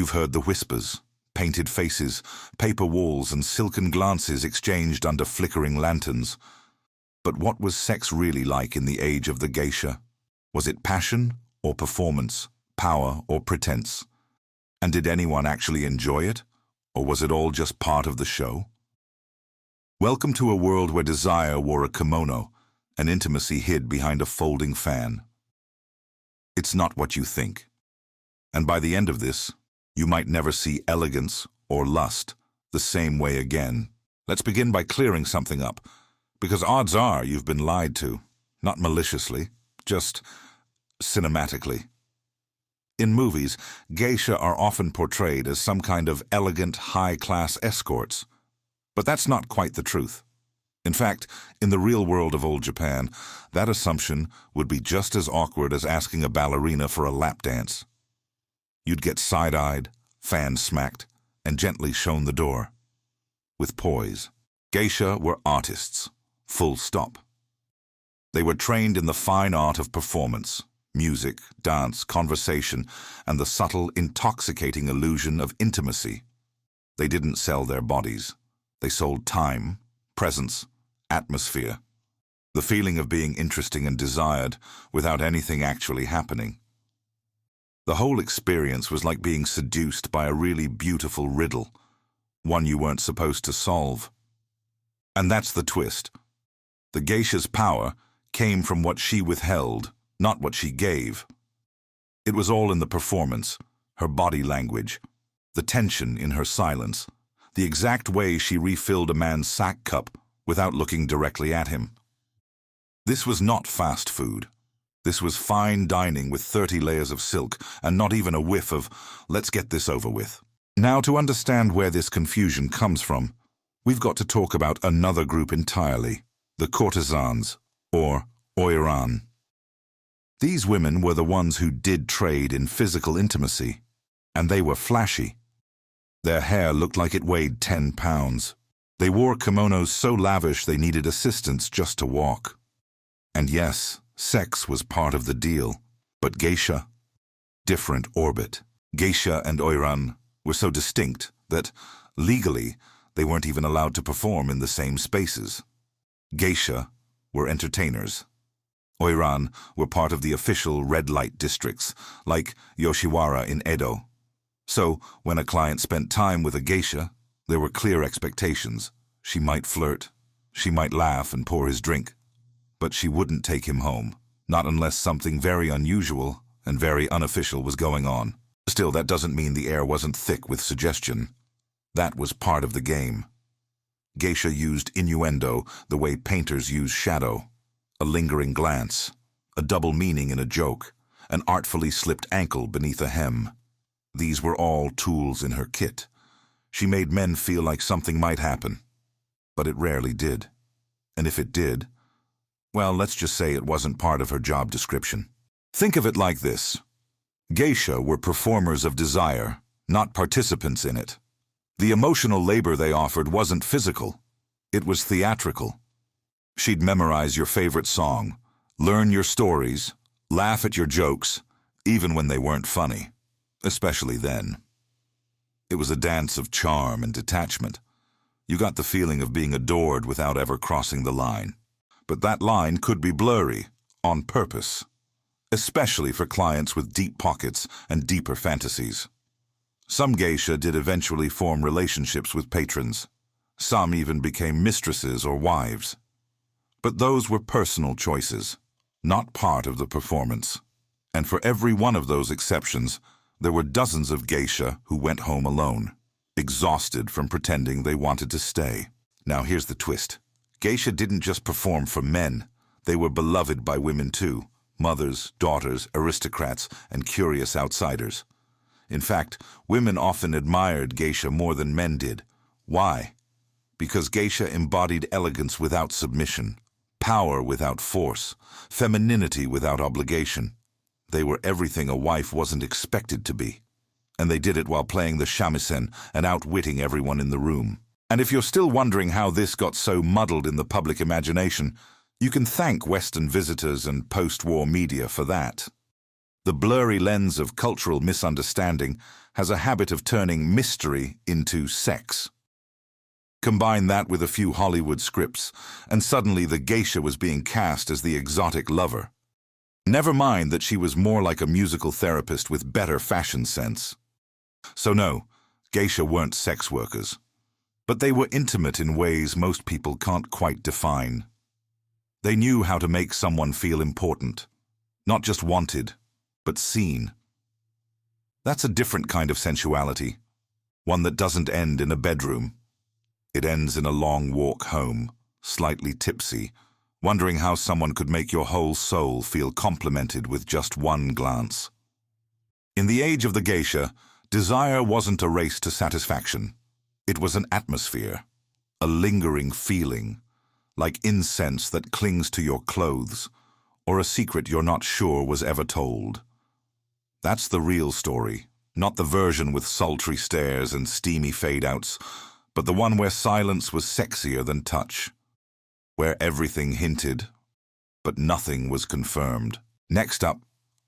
You've heard the whispers, painted faces, paper walls, and silken glances exchanged under flickering lanterns. But what was sex really like in the age of the geisha? Was it passion or performance, power or pretense? And did anyone actually enjoy it? Or was it all just part of the show? Welcome to a world where desire wore a kimono and intimacy hid behind a folding fan. It's not what you think. And by the end of this, you might never see elegance or lust the same way again. Let's begin by clearing something up, because odds are you've been lied to, not maliciously, just cinematically. In movies, geisha are often portrayed as some kind of elegant, high-class escorts. But that's not quite the truth. In fact, in the real world of old Japan, that assumption would be just as awkward as asking a ballerina for a lap dance. You'd get side-eyed, fan-smacked, and gently shown the door. With poise. Geisha were artists. Full stop. They were trained in the fine art of performance, music, dance, conversation, and the subtle, intoxicating illusion of intimacy. They didn't sell their bodies. They sold time, presence, atmosphere. The feeling of being interesting and desired without anything actually happening. The whole experience was like being seduced by a really beautiful riddle, one you weren't supposed to solve. And that's the twist. The geisha's power came from what she withheld, not what she gave. It was all in the performance, her body language, the tension in her silence, the exact way she refilled a man's sack cup without looking directly at him. This was not fast food. This was fine dining with 30 layers of silk and not even a whiff of, let's get this over with. Now, to understand where this confusion comes from, we've got to talk about another group entirely, the courtesans, or oiran. These women were the ones who did trade in physical intimacy, and they were flashy. Their hair looked like it weighed 10 pounds. They wore kimonos so lavish they needed assistance just to walk. And yes, sex was part of the deal, but geisha, different orbit. Geisha and oiran were so distinct that, legally, they weren't even allowed to perform in the same spaces. Geisha were entertainers. Oiran were part of the official red light districts, like Yoshiwara in Edo. So, when a client spent time with a geisha, there were clear expectations. She might flirt, she might laugh and pour his drink, but she wouldn't take him home, not unless something very unusual and very unofficial was going on. Still, that doesn't mean the air wasn't thick with suggestion. That was part of the game. Geisha used innuendo the way painters use shadow, a lingering glance, a double meaning in a joke, an artfully slipped ankle beneath a hem. These were all tools in her kit. She made men feel like something might happen, but it rarely did. And if it did, well, let's just say it wasn't part of her job description. Think of it like this. Geisha were performers of desire, not participants in it. The emotional labor they offered wasn't physical. It was theatrical. She'd memorize your favorite song, learn your stories, laugh at your jokes, even when they weren't funny, especially then. It was a dance of charm and detachment. You got the feeling of being adored without ever crossing the line. But that line could be blurry, on purpose, especially for clients with deep pockets and deeper fantasies. Some geisha did eventually form relationships with patrons. Some even became mistresses or wives. But those were personal choices, not part of the performance. And for every one of those exceptions, there were dozens of geisha who went home alone, exhausted from pretending they wanted to stay. Now here's the twist. Geisha didn't just perform for men. They were beloved by women too, mothers, daughters, aristocrats, and curious outsiders. In fact, women often admired geisha more than men did. Why? Because geisha embodied elegance without submission, power without force, femininity without obligation. They were everything a wife wasn't expected to be. And they did it while playing the shamisen and outwitting everyone in the room. And if you're still wondering how this got so muddled in the public imagination, you can thank Western visitors and post-war media for that. The blurry lens of cultural misunderstanding has a habit of turning mystery into sex. Combine that with a few Hollywood scripts, and suddenly the geisha was being cast as the exotic lover. Never mind that she was more like a musical therapist with better fashion sense. So no, geisha weren't sex workers. But they were intimate in ways most people can't quite define. They knew how to make someone feel important, not just wanted, but seen. That's a different kind of sensuality, one that doesn't end in a bedroom. It ends in a long walk home, slightly tipsy, wondering how someone could make your whole soul feel complimented with just one glance. In the age of the geisha, desire wasn't a race to satisfaction. It was an atmosphere, a lingering feeling, like incense that clings to your clothes, or a secret you're not sure was ever told. That's the real story, not the version with sultry stares and steamy fade-outs, but the one where silence was sexier than touch, where everything hinted, but nothing was confirmed. Next up,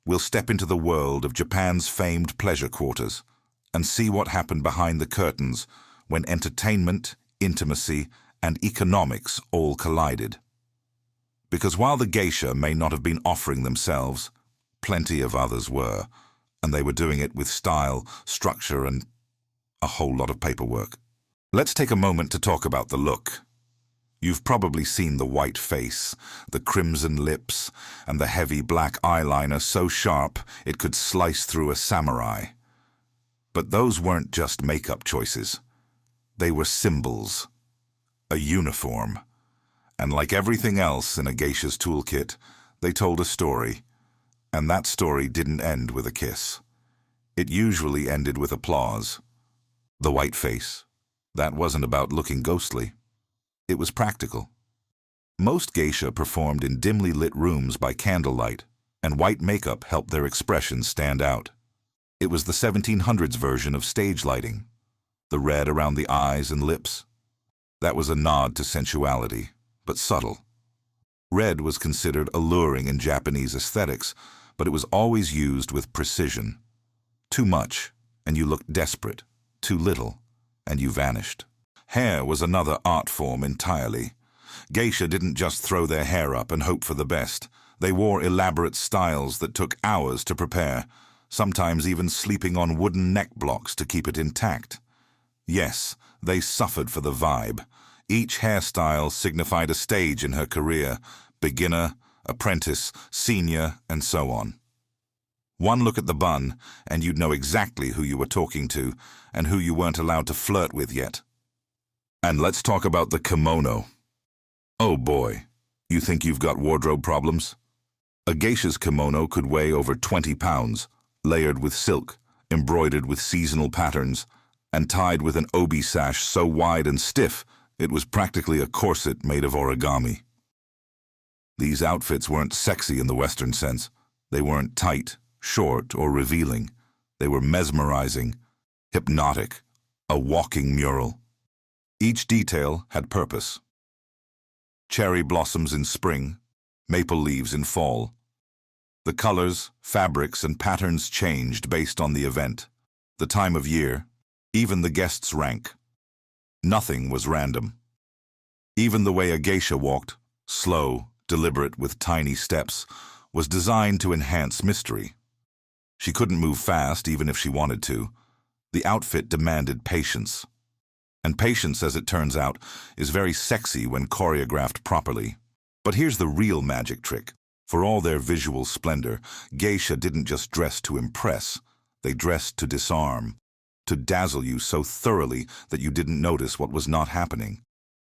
we'll step into the world of Japan's famed pleasure quarters and see what happened behind the curtains when entertainment, intimacy, and economics all collided. Because while the geisha may not have been offering themselves, plenty of others were, and they were doing it with style, structure, and a whole lot of paperwork. Let's take a moment to talk about the look. You've probably seen the white face, the crimson lips, and the heavy black eyeliner so sharp it could slice through a samurai. But those weren't just makeup choices. They were symbols, a uniform. And like everything else in a geisha's toolkit, they told a story. And that story didn't end with a kiss. It usually ended with applause. The white face. That wasn't about looking ghostly. It was practical. Most geisha performed in dimly lit rooms by candlelight, and white makeup helped their expressions stand out. It was the 1700s version of stage lighting, the red around the eyes and lips. That was a nod to sensuality, but subtle. Red was considered alluring in Japanese aesthetics, but it was always used with precision. Too much, and you looked desperate. Too little, and you vanished. Hair was another art form entirely. Geisha didn't just throw their hair up and hope for the best. They wore elaborate styles that took hours to prepare, sometimes even sleeping on wooden neck blocks to keep it intact. Yes, they suffered for the vibe. Each hairstyle signified a stage in her career: beginner, apprentice, senior, and so on. One look at the bun, and you'd know exactly who you were talking to and who you weren't allowed to flirt with yet. And let's talk about the kimono. Oh boy, you think you've got wardrobe problems? A geisha's kimono could weigh over 20 pounds, layered with silk, embroidered with seasonal patterns, and tied with an obi sash so wide and stiff it was practically a corset made of origami. These outfits weren't sexy in the Western sense. They weren't tight, short, or revealing. They were mesmerizing, hypnotic, a walking mural. Each detail had purpose. Cherry blossoms in spring, maple leaves in fall. The colors, fabrics, and patterns changed based on the event, the time of year, even the guest's rank. Nothing was random. Even the way a geisha walked, slow, deliberate with tiny steps, was designed to enhance mystery. She couldn't move fast even if she wanted to. The outfit demanded patience. And patience, as it turns out, is very sexy when choreographed properly. But here's the real magic trick. For all their visual splendor, geisha didn't just dress to impress. They dressed to disarm, to dazzle you so thoroughly that you didn't notice what was not happening.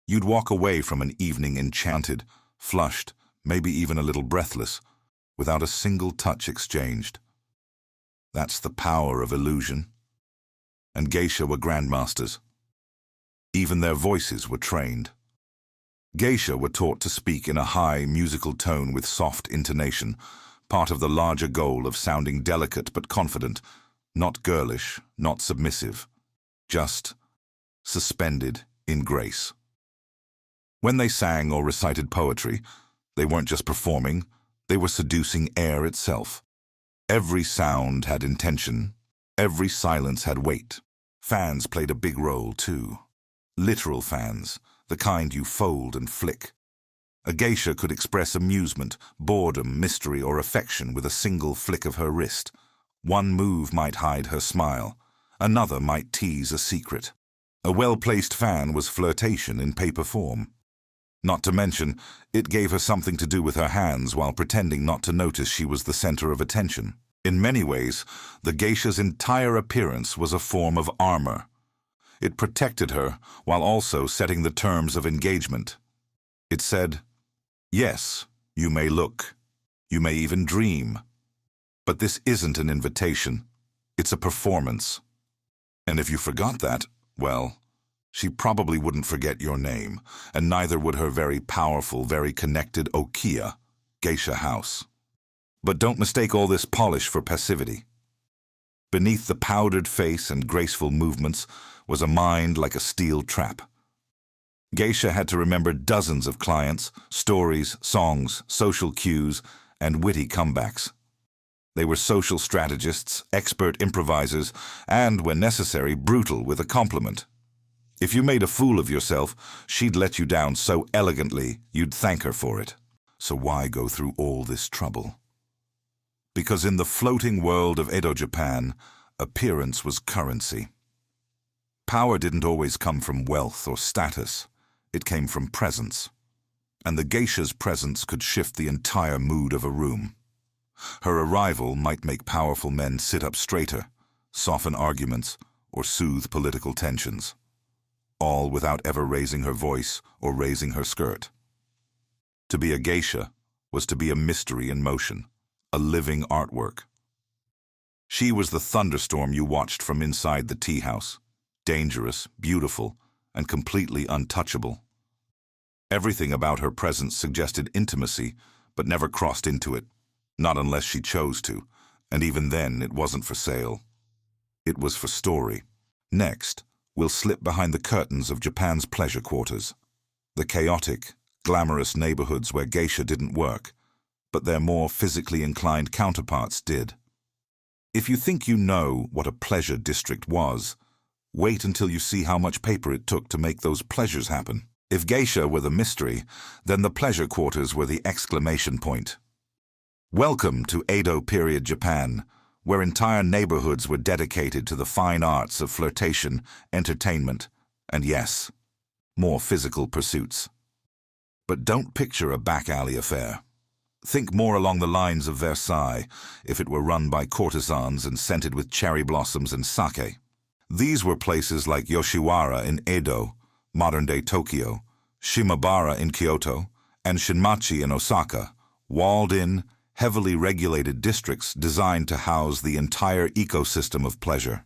You'd walk away from an evening enchanted, flushed, maybe even a little breathless, without a single touch exchanged. That's the power of illusion. And geisha were grandmasters. Even their voices were trained. Geisha were taught to speak in a high, musical tone with soft intonation, part of the larger goal of sounding delicate but confident, not girlish, not submissive, just suspended in grace. When they sang or recited poetry, they weren't just performing, they were seducing air itself. Every sound had intention. Every silence had weight. Fans played a big role, too. Literal fans, the kind you fold and flick. A geisha could express amusement, boredom, mystery, or affection with a single flick of her wrist. One move might hide her smile. Another might tease a secret. A well-placed fan was flirtation in paper form. Not to mention, it gave her something to do with her hands while pretending not to notice she was the center of attention. In many ways, the geisha's entire appearance was a form of armor. It protected her while also setting the terms of engagement. It said, "Yes, you may look. You may even dream. But this isn't an invitation. It's a performance." And if you forgot that, well, she probably wouldn't forget your name, and neither would her very powerful, very connected Okiya, geisha house. But don't mistake all this polish for passivity. Beneath the powdered face and graceful movements was a mind like a steel trap. Geisha had to remember dozens of clients, stories, songs, social cues, and witty comebacks. They were social strategists, expert improvisers, and, when necessary, brutal with a compliment. If you made a fool of yourself, she'd let you down so elegantly you'd thank her for it. So why go through all this trouble? Because in the floating world of Edo Japan, appearance was currency. Power didn't always come from wealth or status. It came from presence. And the geisha's presence could shift the entire mood of a room. Her arrival might make powerful men sit up straighter, soften arguments, or soothe political tensions. All without ever raising her voice or raising her skirt. To be a geisha was to be a mystery in motion, a living artwork. She was the thunderstorm you watched from inside the tea house, dangerous, beautiful, and completely untouchable. Everything about her presence suggested intimacy, but never crossed into it, not unless she chose to, and even then it wasn't for sale. It was for story. Next, we'll slip behind the curtains of Japan's pleasure quarters, the chaotic, glamorous neighborhoods where geisha didn't work, but their more physically inclined counterparts did. If you think you know what a pleasure district was, wait until you see how much paper it took to make those pleasures happen. If geisha were the mystery, then the pleasure quarters were the exclamation point. Welcome to Edo-period Japan, where entire neighborhoods were dedicated to the fine arts of flirtation, entertainment, and yes, more physical pursuits. But don't picture a back-alley affair. Think more along the lines of Versailles, if it were run by courtesans and scented with cherry blossoms and sake. These were places like Yoshiwara in Edo, modern-day Tokyo, Shimabara in Kyoto, and Shinmachi in Osaka, walled-in, heavily regulated districts designed to house the entire ecosystem of pleasure.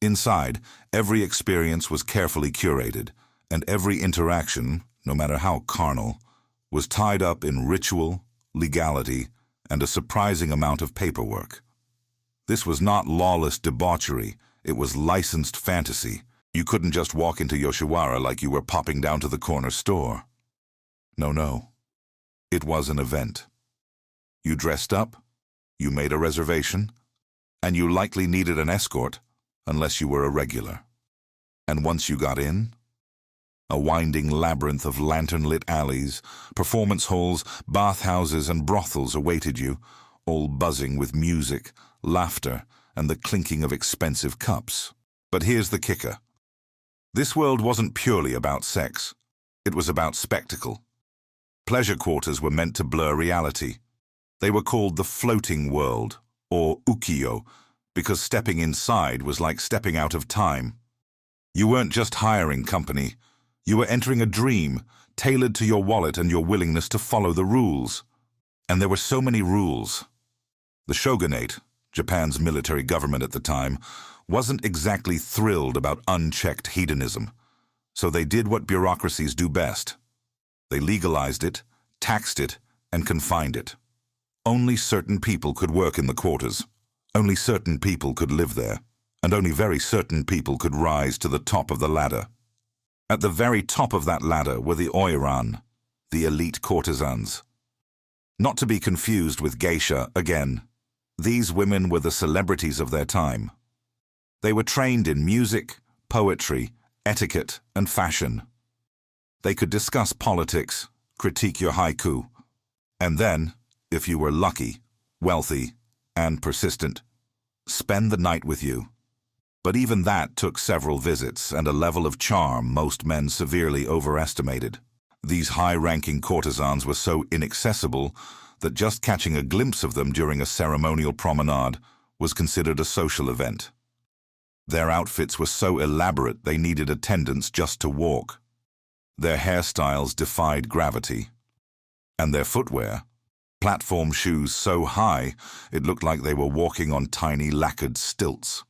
Inside, every experience was carefully curated, and every interaction, no matter how carnal, was tied up in ritual, legality, and a surprising amount of paperwork. This was not lawless debauchery, it was licensed fantasy. You couldn't just walk into Yoshiwara like you were popping down to the corner store. No. It was an event. You dressed up, you made a reservation, and you likely needed an escort, unless you were a regular. And once you got in, a winding labyrinth of lantern-lit alleys, performance halls, bathhouses, and brothels awaited you, all buzzing with music, laughter, and the clinking of expensive cups. But here's the kicker. This world wasn't purely about sex. It was about spectacle. Pleasure quarters were meant to blur reality. They were called the floating world, or ukiyo, because stepping inside was like stepping out of time. You weren't just hiring company. You were entering a dream, tailored to your wallet and your willingness to follow the rules. And there were so many rules. The shogunate, Japan's military government at the time, wasn't exactly thrilled about unchecked hedonism. So they did what bureaucracies do best. They legalized it, taxed it, and confined it. Only certain people could work in the quarters. Only certain people could live there. And only very certain people could rise to the top of the ladder. At the very top of that ladder were the oiran, the elite courtesans. Not to be confused with geisha again. These women were the celebrities of their time. They were trained in music, poetry, etiquette, and fashion. They could discuss politics, critique your haiku, and then, if you were lucky, wealthy, and persistent, spend the night with you. But even that took several visits and a level of charm most men severely overestimated. These high-ranking courtesans were so inaccessible that just catching a glimpse of them during a ceremonial promenade was considered a social event. Their outfits were so elaborate they needed attendants just to walk. Their hairstyles defied gravity. And their footwear, platform shoes so high it looked like they were walking on tiny lacquered stilts.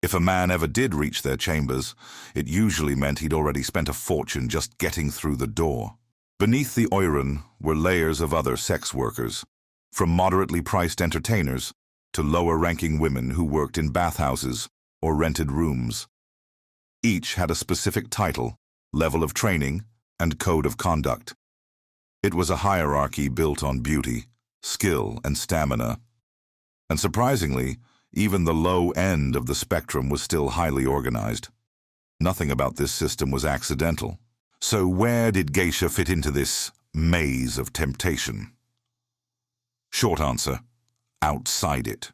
If a man ever did reach their chambers, it usually meant he'd already spent a fortune just getting through the door. Beneath the oiron were layers of other sex workers, from moderately priced entertainers to lower-ranking women who worked in bathhouses or rented rooms. Each had a specific title, level of training, and code of conduct. It was a hierarchy built on beauty, skill, and stamina. And surprisingly, even the low end of the spectrum was still highly organized. Nothing about this system was accidental. So where did geisha fit into this maze of temptation? Short answer, outside it.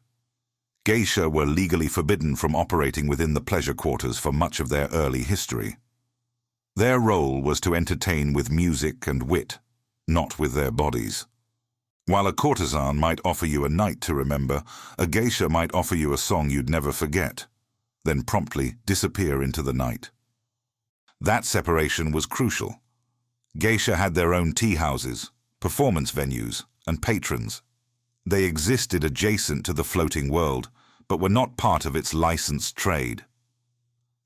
Geisha were legally forbidden from operating within the pleasure quarters for much of their early history. Their role was to entertain with music and wit, not with their bodies. While a courtesan might offer you a night to remember, a geisha might offer you a song you'd never forget, then promptly disappear into the night. That separation was crucial. Geisha had their own tea houses, performance venues, and patrons. They existed adjacent to the floating world, but were not part of its licensed trade.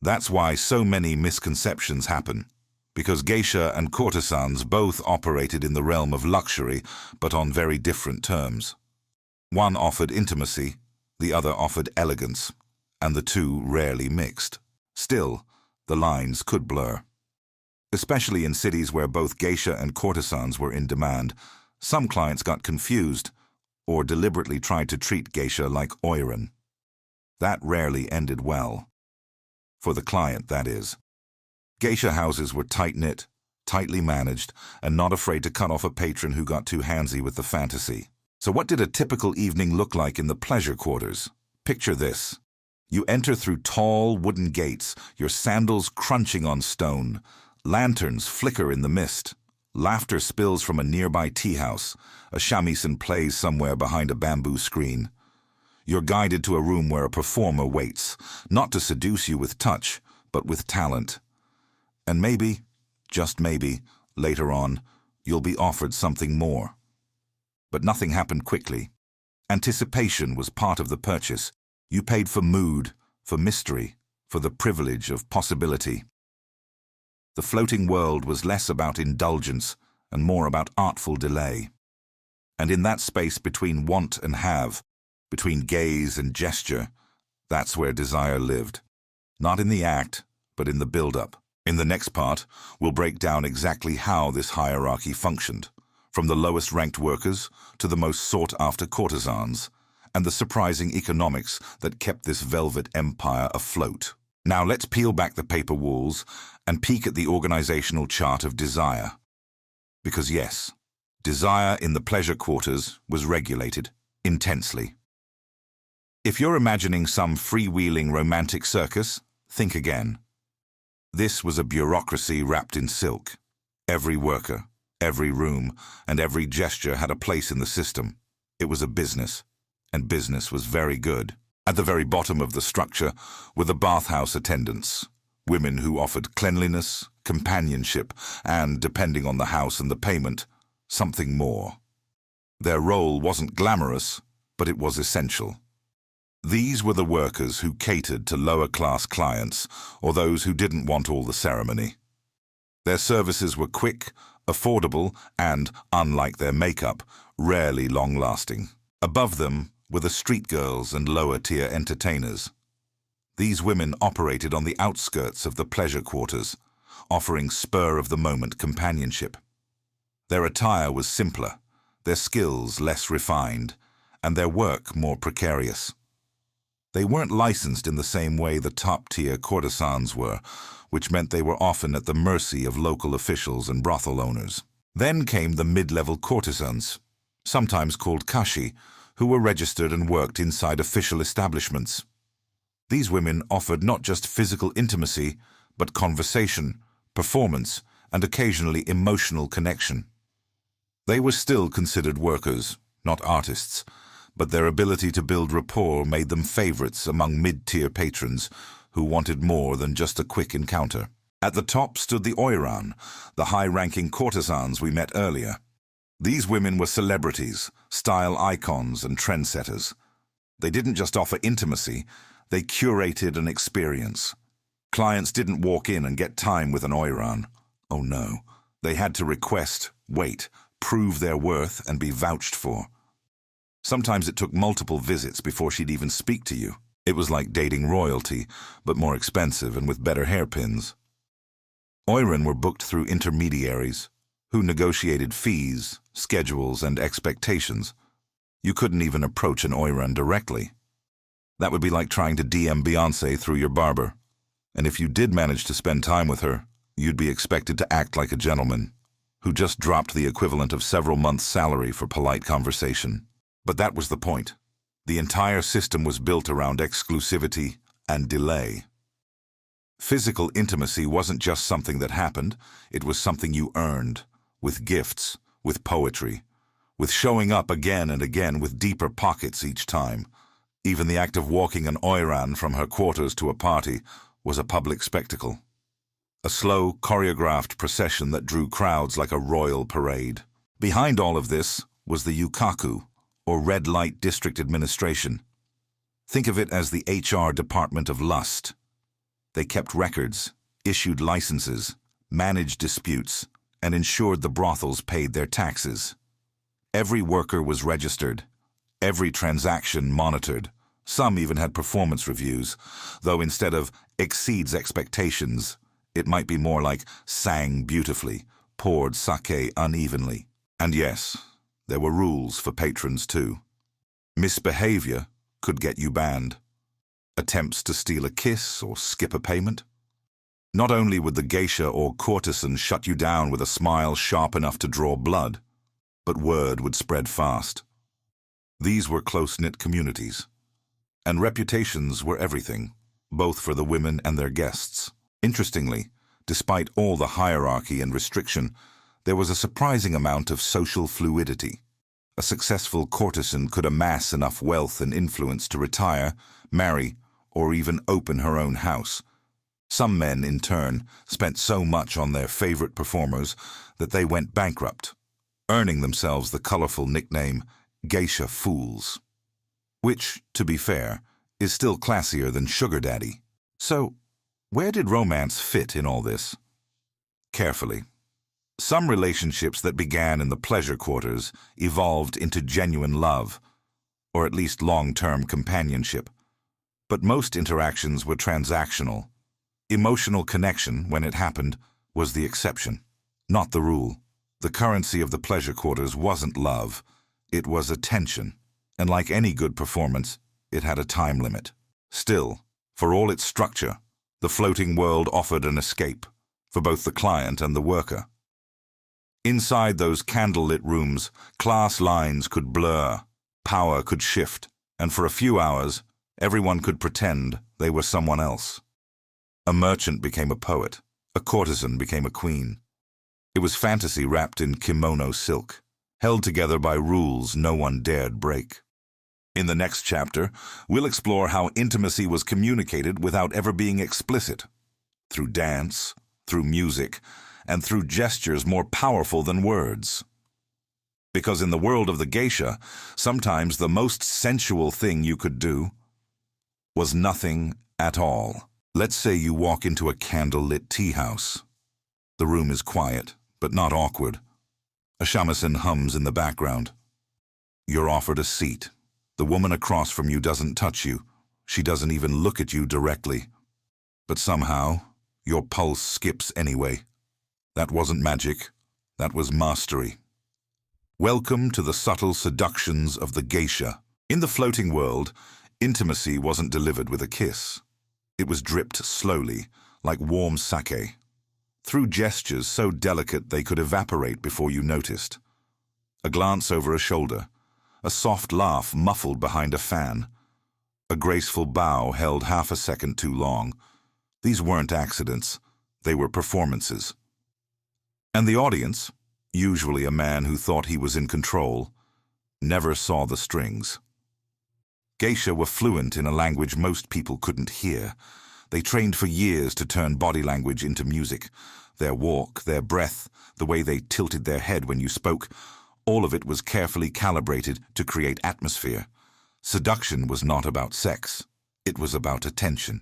That's why so many misconceptions happen, because geisha and courtesans both operated in the realm of luxury, but on very different terms. One offered intimacy, the other offered elegance, and the two rarely mixed. Still, the lines could blur. Especially in cities where both geisha and courtesans were in demand, some clients got confused or deliberately tried to treat geisha like oiron. That rarely ended well. For the client, that is. Geisha houses were tight-knit, tightly managed, and not afraid to cut off a patron who got too handsy with the fantasy. So what did a typical evening look like in the pleasure quarters? Picture this. You enter through tall wooden gates, your sandals crunching on stone. Lanterns flicker in the mist. Laughter spills from a nearby tea house. A shamisen plays somewhere behind a bamboo screen. You're guided to a room where a performer waits, not to seduce you with touch, but with talent. And maybe, just maybe, later on, you'll be offered something more. But nothing happened quickly. Anticipation was part of the purchase. You paid for mood, for mystery, for the privilege of possibility. The floating world was less about indulgence and more about artful delay. And in that space between want and have, between gaze and gesture, that's where desire lived. Not in the act, but in the build-up. In the next part, we'll break down exactly how this hierarchy functioned, from the lowest-ranked workers to the most sought-after courtesans, and the surprising economics that kept this velvet empire afloat. Now let's peel back the paper walls and peek at the organizational chart of desire. Because yes, desire in the pleasure quarters was regulated, intensely. If you're imagining some freewheeling romantic circus, think again. This was a bureaucracy wrapped in silk. Every worker, every room, and every gesture had a place in the system. It was a business, and business was very good. At the very bottom of the structure were the bathhouse attendants, women who offered cleanliness, companionship, and, depending on the house and the payment, something more. Their role wasn't glamorous, but it was essential. These were the workers who catered to lower-class clients or those who didn't want all the ceremony. Their services were quick, affordable, and, unlike their makeup, rarely long-lasting. Above them were the street girls and lower-tier entertainers. These women operated on the outskirts of the pleasure quarters, offering spur-of-the-moment companionship. Their attire was simpler, their skills less refined, and their work more precarious. They weren't licensed in the same way the top-tier courtesans were, which meant they were often at the mercy of local officials and brothel owners. Then came the mid-level courtesans, sometimes called kashi, who were registered and worked inside official establishments. These women offered not just physical intimacy, but conversation, performance, and occasionally emotional connection. They were still considered workers, not artists, but their ability to build rapport made them favorites among mid-tier patrons who wanted more than just a quick encounter. At the top stood the oiran, the high-ranking courtesans we met earlier. These women were celebrities, style icons, and trendsetters. They didn't just offer intimacy, they curated an experience. Clients didn't walk in and get time with an oiran. Oh no, they had to request, wait, prove their worth, and be vouched for. Sometimes it took multiple visits before she'd even speak to you. It was like dating royalty, but more expensive and with better hairpins. Oiran were booked through intermediaries, who negotiated fees, schedules, and expectations. You couldn't even approach an oiran directly. That would be like trying to DM Beyoncé through your barber. And if you did manage to spend time with her, you'd be expected to act like a gentleman, who just dropped the equivalent of several months' salary for polite conversation. But that was the point. The entire system was built around exclusivity and delay. Physical intimacy wasn't just something that happened, it was something you earned, with gifts, with poetry, with showing up again and again with deeper pockets each time. Even the act of walking an oiran from her quarters to a party was a public spectacle. A slow, choreographed procession that drew crowds like a royal parade. Behind all of this was the yukaku, or red light district administration. Think of it as the HR department of lust. They kept records, issued licenses, managed disputes, and ensured the brothels paid their taxes. Every worker was registered, every transaction monitored. Some even had performance reviews, though instead of exceeds expectations, it might be more like sang beautifully, poured sake unevenly. And yes, there were rules for patrons too. Misbehavior could get you banned. Attempts to steal a kiss or skip a payment. Not only would the geisha or courtesan shut you down with a smile sharp enough to draw blood, but word would spread fast. These were close-knit communities, and reputations were everything, both for the women and their guests. Interestingly, despite all the hierarchy and restriction, there was a surprising amount of social fluidity. A successful courtesan could amass enough wealth and influence to retire, marry, or even open her own house. Some men, in turn, spent so much on their favorite performers that they went bankrupt, earning themselves the colorful nickname Geisha Fools, which, to be fair, is still classier than Sugar Daddy. So, where did romance fit in all this? Carefully. Some relationships that began in the pleasure quarters evolved into genuine love, or at least long-term companionship. But most interactions were transactional. Emotional connection, when it happened, was the exception, not the rule. The currency of the pleasure quarters wasn't love, it was attention. And like any good performance, it had a time limit. Still, for all its structure, the floating world offered an escape, for both the client and the worker. Inside those candlelit rooms, class lines could blur, power could shift, and for a few hours, everyone could pretend they were someone else. A merchant became a poet, a courtesan became a queen. It was fantasy wrapped in kimono silk, held together by rules no one dared break. In the next chapter, we'll explore how intimacy was communicated without ever being explicit, through dance, through music, and through gestures more powerful than words. Because in the world of the geisha, sometimes the most sensual thing you could do was nothing at all. Let's say you walk into a candle-lit tea house. The room is quiet, but not awkward. A shamisen hums in the background. You're offered a seat. The woman across from you doesn't touch you. She doesn't even look at you directly. But somehow, your pulse skips anyway. That wasn't magic. That was mastery. Welcome to the subtle seductions of the geisha. In the floating world, intimacy wasn't delivered with a kiss. It was dripped slowly, like warm sake, through gestures so delicate they could evaporate before you noticed. A glance over a shoulder, a soft laugh muffled behind a fan, a graceful bow held half a second too long. These weren't accidents, they were performances. And the audience, usually a man who thought he was in control, never saw the strings. Geisha were fluent in a language most people couldn't hear. They trained for years to turn body language into music. Their walk, their breath, the way they tilted their head when you spoke, all of it was carefully calibrated to create atmosphere. Seduction was not about sex. It was about attention.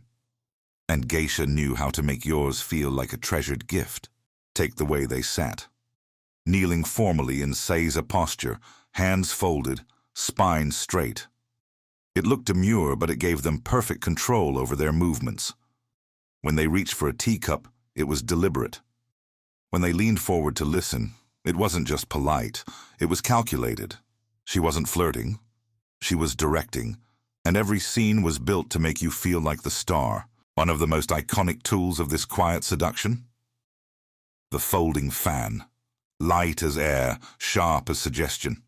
And Geisha knew how to make yours feel like a treasured gift. Take the way they sat. Kneeling formally in seiza posture, hands folded, spine straight. It looked demure, but it gave them perfect control over their movements. When they reached for a teacup, it was deliberate. When they leaned forward to listen, it wasn't just polite, it was calculated. She wasn't flirting, she was directing, and every scene was built to make you feel like the star. One of the most iconic tools of this quiet seduction? The folding fan. Light as air, sharp as suggestion.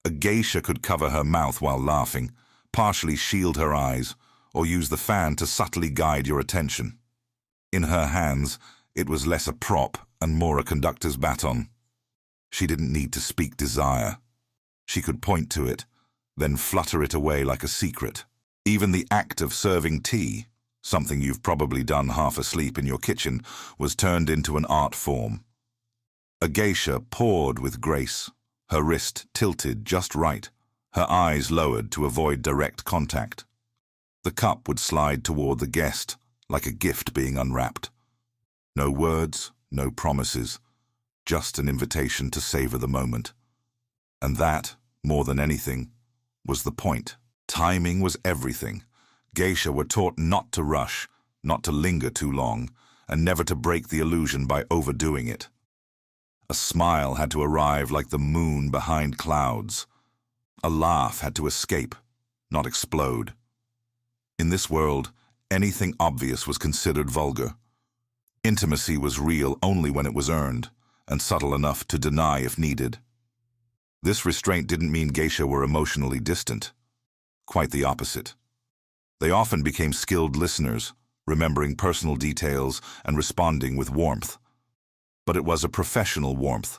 A geisha could cover her mouth while laughing, partially shield her eyes, or use the fan to subtly guide your attention. In her hands, it was less a prop and more a conductor's baton. She didn't need to speak desire. She could point to it, then flutter it away like a secret. Even the act of serving tea, something you've probably done half asleep in your kitchen, was turned into an art form. A geisha poured with grace, her wrist tilted just right, her eyes lowered to avoid direct contact. The cup would slide toward the guest, like a gift being unwrapped. No words, no promises, just an invitation to savor the moment. And that, more than anything, was the point. Timing was everything. Geisha were taught not to rush, not to linger too long, and never to break the illusion by overdoing it. A smile had to arrive like the moon behind clouds. A laugh had to escape, not explode. In this world, anything obvious was considered vulgar. Intimacy was real only when it was earned, and subtle enough to deny if needed. This restraint didn't mean geisha were emotionally distant. Quite the opposite. They often became skilled listeners, remembering personal details and responding with warmth. But it was a professional warmth,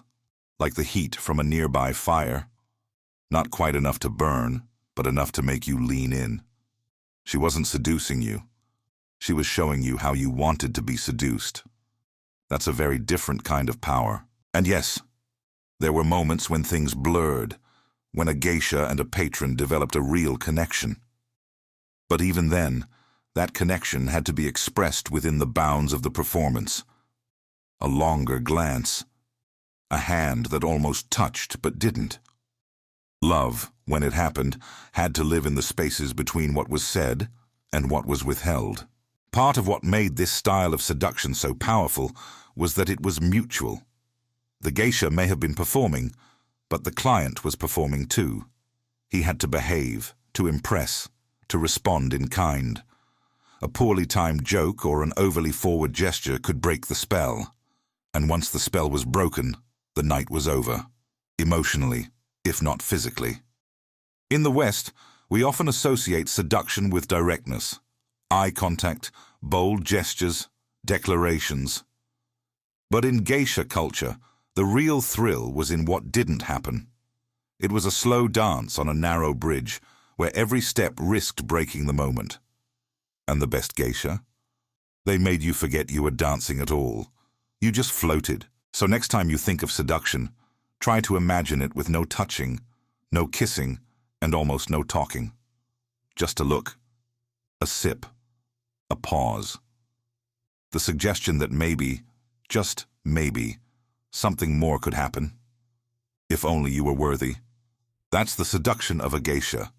like the heat from a nearby fire. Not quite enough to burn, but enough to make you lean in. She wasn't seducing you. She was showing you how you wanted to be seduced. That's a very different kind of power. And yes, there were moments when things blurred, when a geisha and a patron developed a real connection. But even then, that connection had to be expressed within the bounds of the performance. A longer glance, a hand that almost touched but didn't. Love, when it happened, had to live in the spaces between what was said and what was withheld. Part of what made this style of seduction so powerful was that it was mutual. The geisha may have been performing, but the client was performing too. He had to behave, to impress, to respond in kind. A poorly timed joke or an overly forward gesture could break the spell. And once the spell was broken, the night was over, emotionally, if not physically. In the West, we often associate seduction with directness, eye contact, bold gestures, declarations. But in geisha culture, the real thrill was in what didn't happen. It was a slow dance on a narrow bridge, where every step risked breaking the moment. And the best geisha? They made you forget you were dancing at all. You just floated. So next time you think of seduction, try to imagine it with no touching, no kissing, and almost no talking. Just a look, a sip, a pause. The suggestion that maybe, just maybe, something more could happen. If only you were worthy. That's the seduction of a geisha.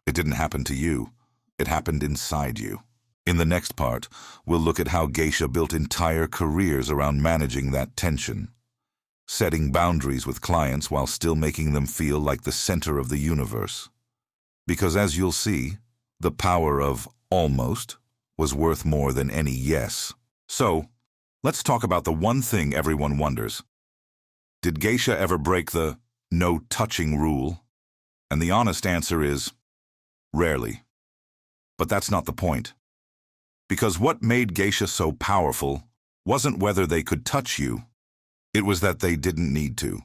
It didn't happen to you. It happened inside you. In the next part, we'll look at how geisha built entire careers around managing that tension, setting boundaries with clients while still making them feel like the center of the universe. Because as you'll see, the power of almost was worth more than any yes. So, let's talk about the one thing everyone wonders. Did Geisha ever break the no touching rule? And the honest answer is, rarely. But that's not the point. Because what made Geisha so powerful wasn't whether they could touch you, it was that they didn't need to.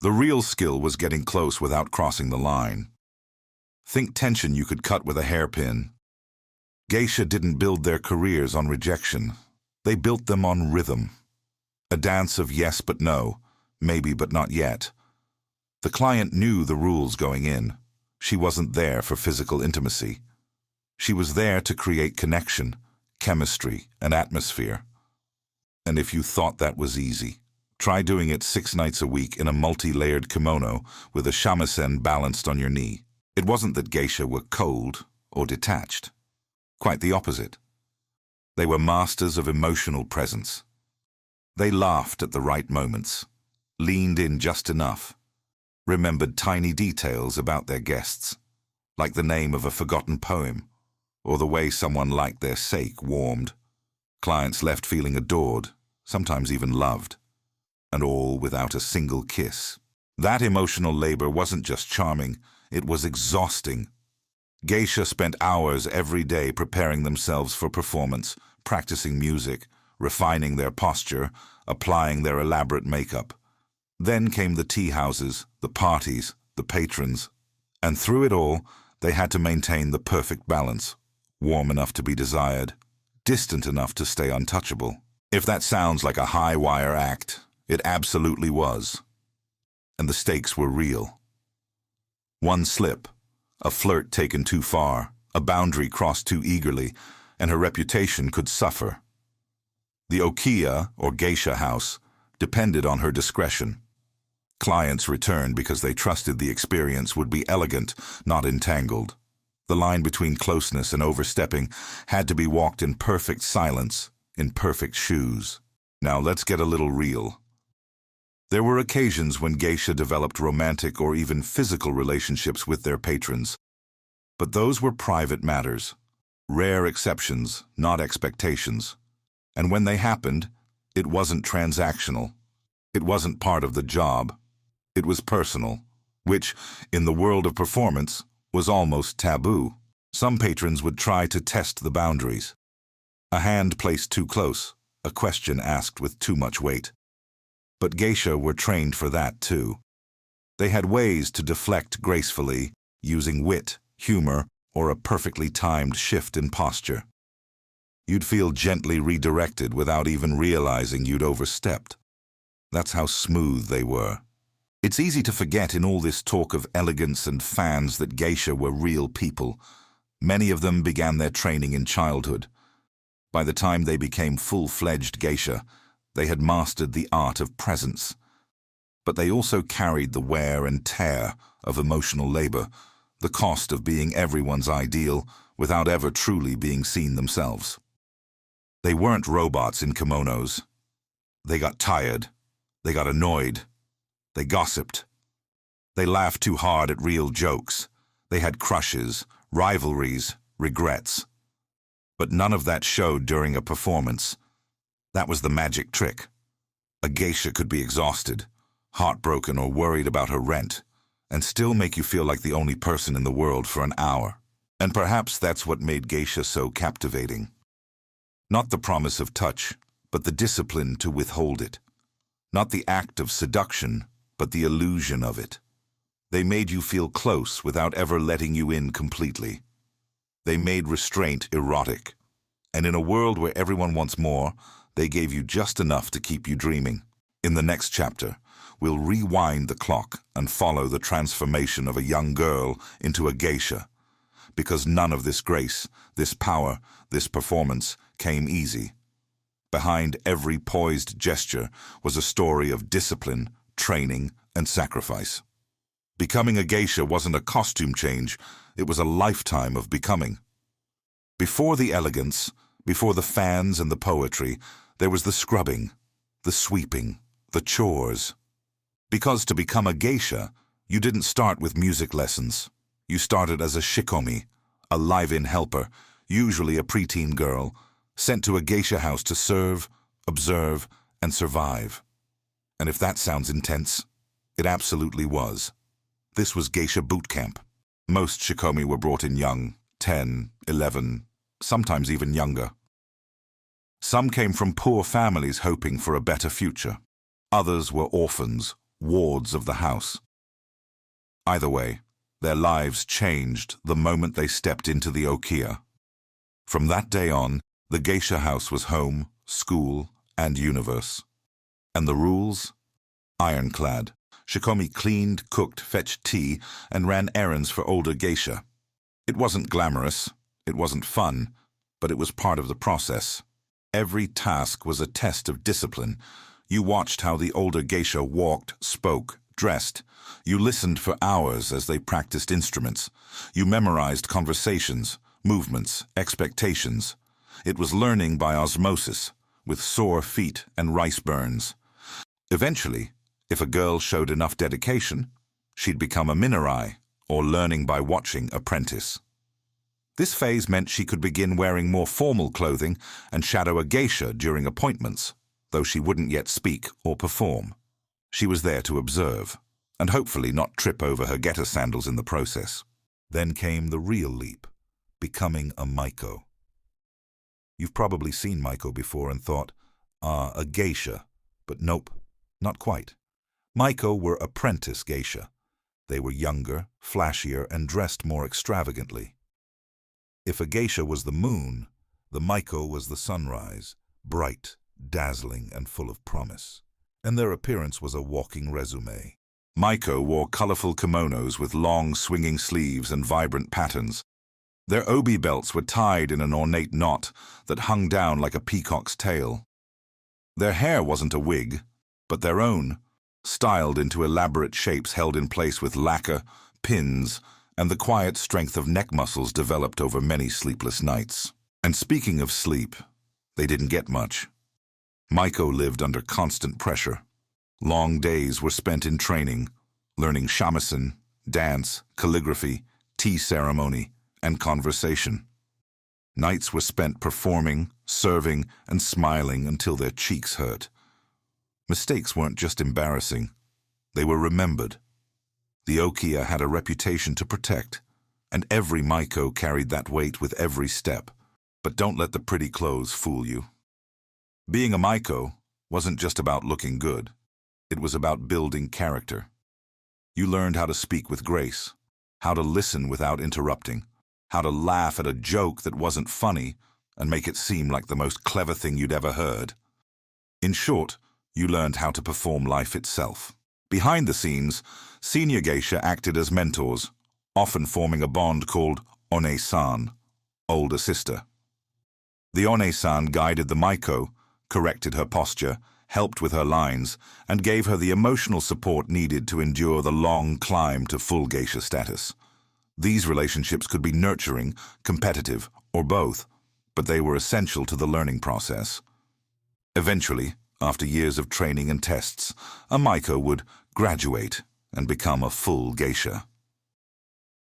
The real skill was getting close without crossing the line. Think tension you could cut with a hairpin. Geisha didn't build their careers on rejection. They built them on rhythm. A dance of yes but no, maybe but not yet. The client knew the rules going in. She wasn't there for physical intimacy. She was there to create connection, chemistry, and atmosphere. And if you thought that was easy, try doing it 6 nights a week in a multi-layered kimono with a shamisen balanced on your knee. It wasn't that geisha were cold or detached. Quite the opposite. They were masters of emotional presence. They laughed at the right moments, leaned in just enough, remembered tiny details about their guests, like the name of a forgotten poem, or the way someone liked their sake warmed. Clients left feeling adored, sometimes even loved, and all without a single kiss. That emotional labor wasn't just charming, it was exhausting. Geisha spent hours every day preparing themselves for performance, practicing music, refining their posture, applying their elaborate makeup. Then came the tea houses, the parties, the patrons, and through it all, they had to maintain the perfect balance, warm enough to be desired, distant enough to stay untouchable. If that sounds like a high-wire act, it absolutely was. And the stakes were real. One slip, a flirt taken too far, a boundary crossed too eagerly, and her reputation could suffer. The okiya, or geisha house, depended on her discretion. Clients returned because they trusted the experience would be elegant, not entangled. The line between closeness and overstepping had to be walked in perfect silence, in perfect shoes. Now let's get a little real. There were occasions when geisha developed romantic or even physical relationships with their patrons, but those were private matters, rare exceptions, not expectations. And when they happened, it wasn't transactional. It wasn't part of the job. It was personal, which, in the world of performance, was almost taboo. Some patrons would try to test the boundaries. A hand placed too close, a question asked with too much weight. But geisha were trained for that too. They had ways to deflect gracefully, using wit, humor, or a perfectly timed shift in posture. You'd feel gently redirected without even realizing you'd overstepped. That's how smooth they were. It's easy to forget in all this talk of elegance and fans that geisha were real people. Many of them began their training in childhood. By the time they became full-fledged geisha, they had mastered the art of presence. But they also carried the wear and tear of emotional labor, the cost of being everyone's ideal without ever truly being seen themselves. They weren't robots in kimonos. They got tired. They got annoyed. They gossiped. They laughed too hard at real jokes. They had crushes, rivalries, regrets. But none of that showed during a performance. That was the magic trick. A geisha could be exhausted, heartbroken or worried about her rent, and still make you feel like the only person in the world for an hour. And perhaps that's what made geisha so captivating. Not the promise of touch, but the discipline to withhold it. Not the act of seduction, but the illusion of it. They made you feel close without ever letting you in completely. They made restraint erotic. And in a world where everyone wants more, they gave you just enough to keep you dreaming. In the next chapter, we'll rewind the clock and follow the transformation of a young girl into a geisha. Because none of this grace, this power, this performance came easy. Behind every poised gesture was a story of discipline, training, and sacrifice. Becoming a geisha wasn't a costume change, it was a lifetime of becoming. Before the elegance, before the fans and the poetry, there was the scrubbing, the sweeping, the chores. Because to become a geisha, you didn't start with music lessons. You started as a shikomi, a live-in helper, usually a preteen girl, sent to a geisha house to serve, observe, and survive. And if that sounds intense, it absolutely was. This was geisha boot camp. Most shikomi were brought in young, 10, 11, sometimes even younger. Some came from poor families hoping for a better future. Others were orphans, wards of the house. Either way, their lives changed the moment they stepped into the okiya. From that day on, the geisha house was home, school, and universe. And the rules? Ironclad. Shikomi cleaned, cooked, fetched tea, and ran errands for older geisha. It wasn't glamorous, it wasn't fun, but it was part of the process. Every task was a test of discipline. You watched how the older geisha walked, spoke, dressed. You listened for hours as they practiced instruments. You memorized conversations, movements, expectations. It was learning by osmosis, with sore feet and rice burns. Eventually, if a girl showed enough dedication, she'd become a minarai, or learning by watching apprentice. This phase meant she could begin wearing more formal clothing and shadow a geisha during appointments, though she wouldn't yet speak or perform. She was there to observe, and hopefully not trip over her getter sandals in the process. Then came the real leap, becoming a maiko. You've probably seen maiko before and thought, a geisha, but nope, not quite. Maiko were apprentice geisha. They were younger, flashier, and dressed more extravagantly. If a geisha was the moon, the maiko was the sunrise, bright, dazzling, and full of promise. And their appearance was a walking resume. Maiko wore colorful kimonos with long, swinging sleeves and vibrant patterns. Their obi belts were tied in an ornate knot that hung down like a peacock's tail. Their hair wasn't a wig, but their own, styled into elaborate shapes held in place with lacquer, pins, and the quiet strength of neck muscles developed over many sleepless nights. And speaking of sleep, they didn't get much. Maiko lived under constant pressure. Long days were spent in training, learning shamisen, dance, calligraphy, tea ceremony, and conversation. Nights were spent performing, serving, and smiling until their cheeks hurt. Mistakes weren't just embarrassing, they were remembered. The okiya had a reputation to protect, and every maiko carried that weight with every step. But don't let the pretty clothes fool you. Being a maiko wasn't just about looking good. It was about building character. You learned how to speak with grace, how to listen without interrupting, how to laugh at a joke that wasn't funny and make it seem like the most clever thing you'd ever heard. In short, you learned how to perform life itself. Behind the scenes, senior geisha acted as mentors, often forming a bond called one-san, older sister. The one-san guided the maiko, corrected her posture, helped with her lines, and gave her the emotional support needed to endure the long climb to full geisha status. These relationships could be nurturing, competitive, or both, but they were essential to the learning process. Eventually, after years of training and tests, a maiko would graduate and become a full geisha.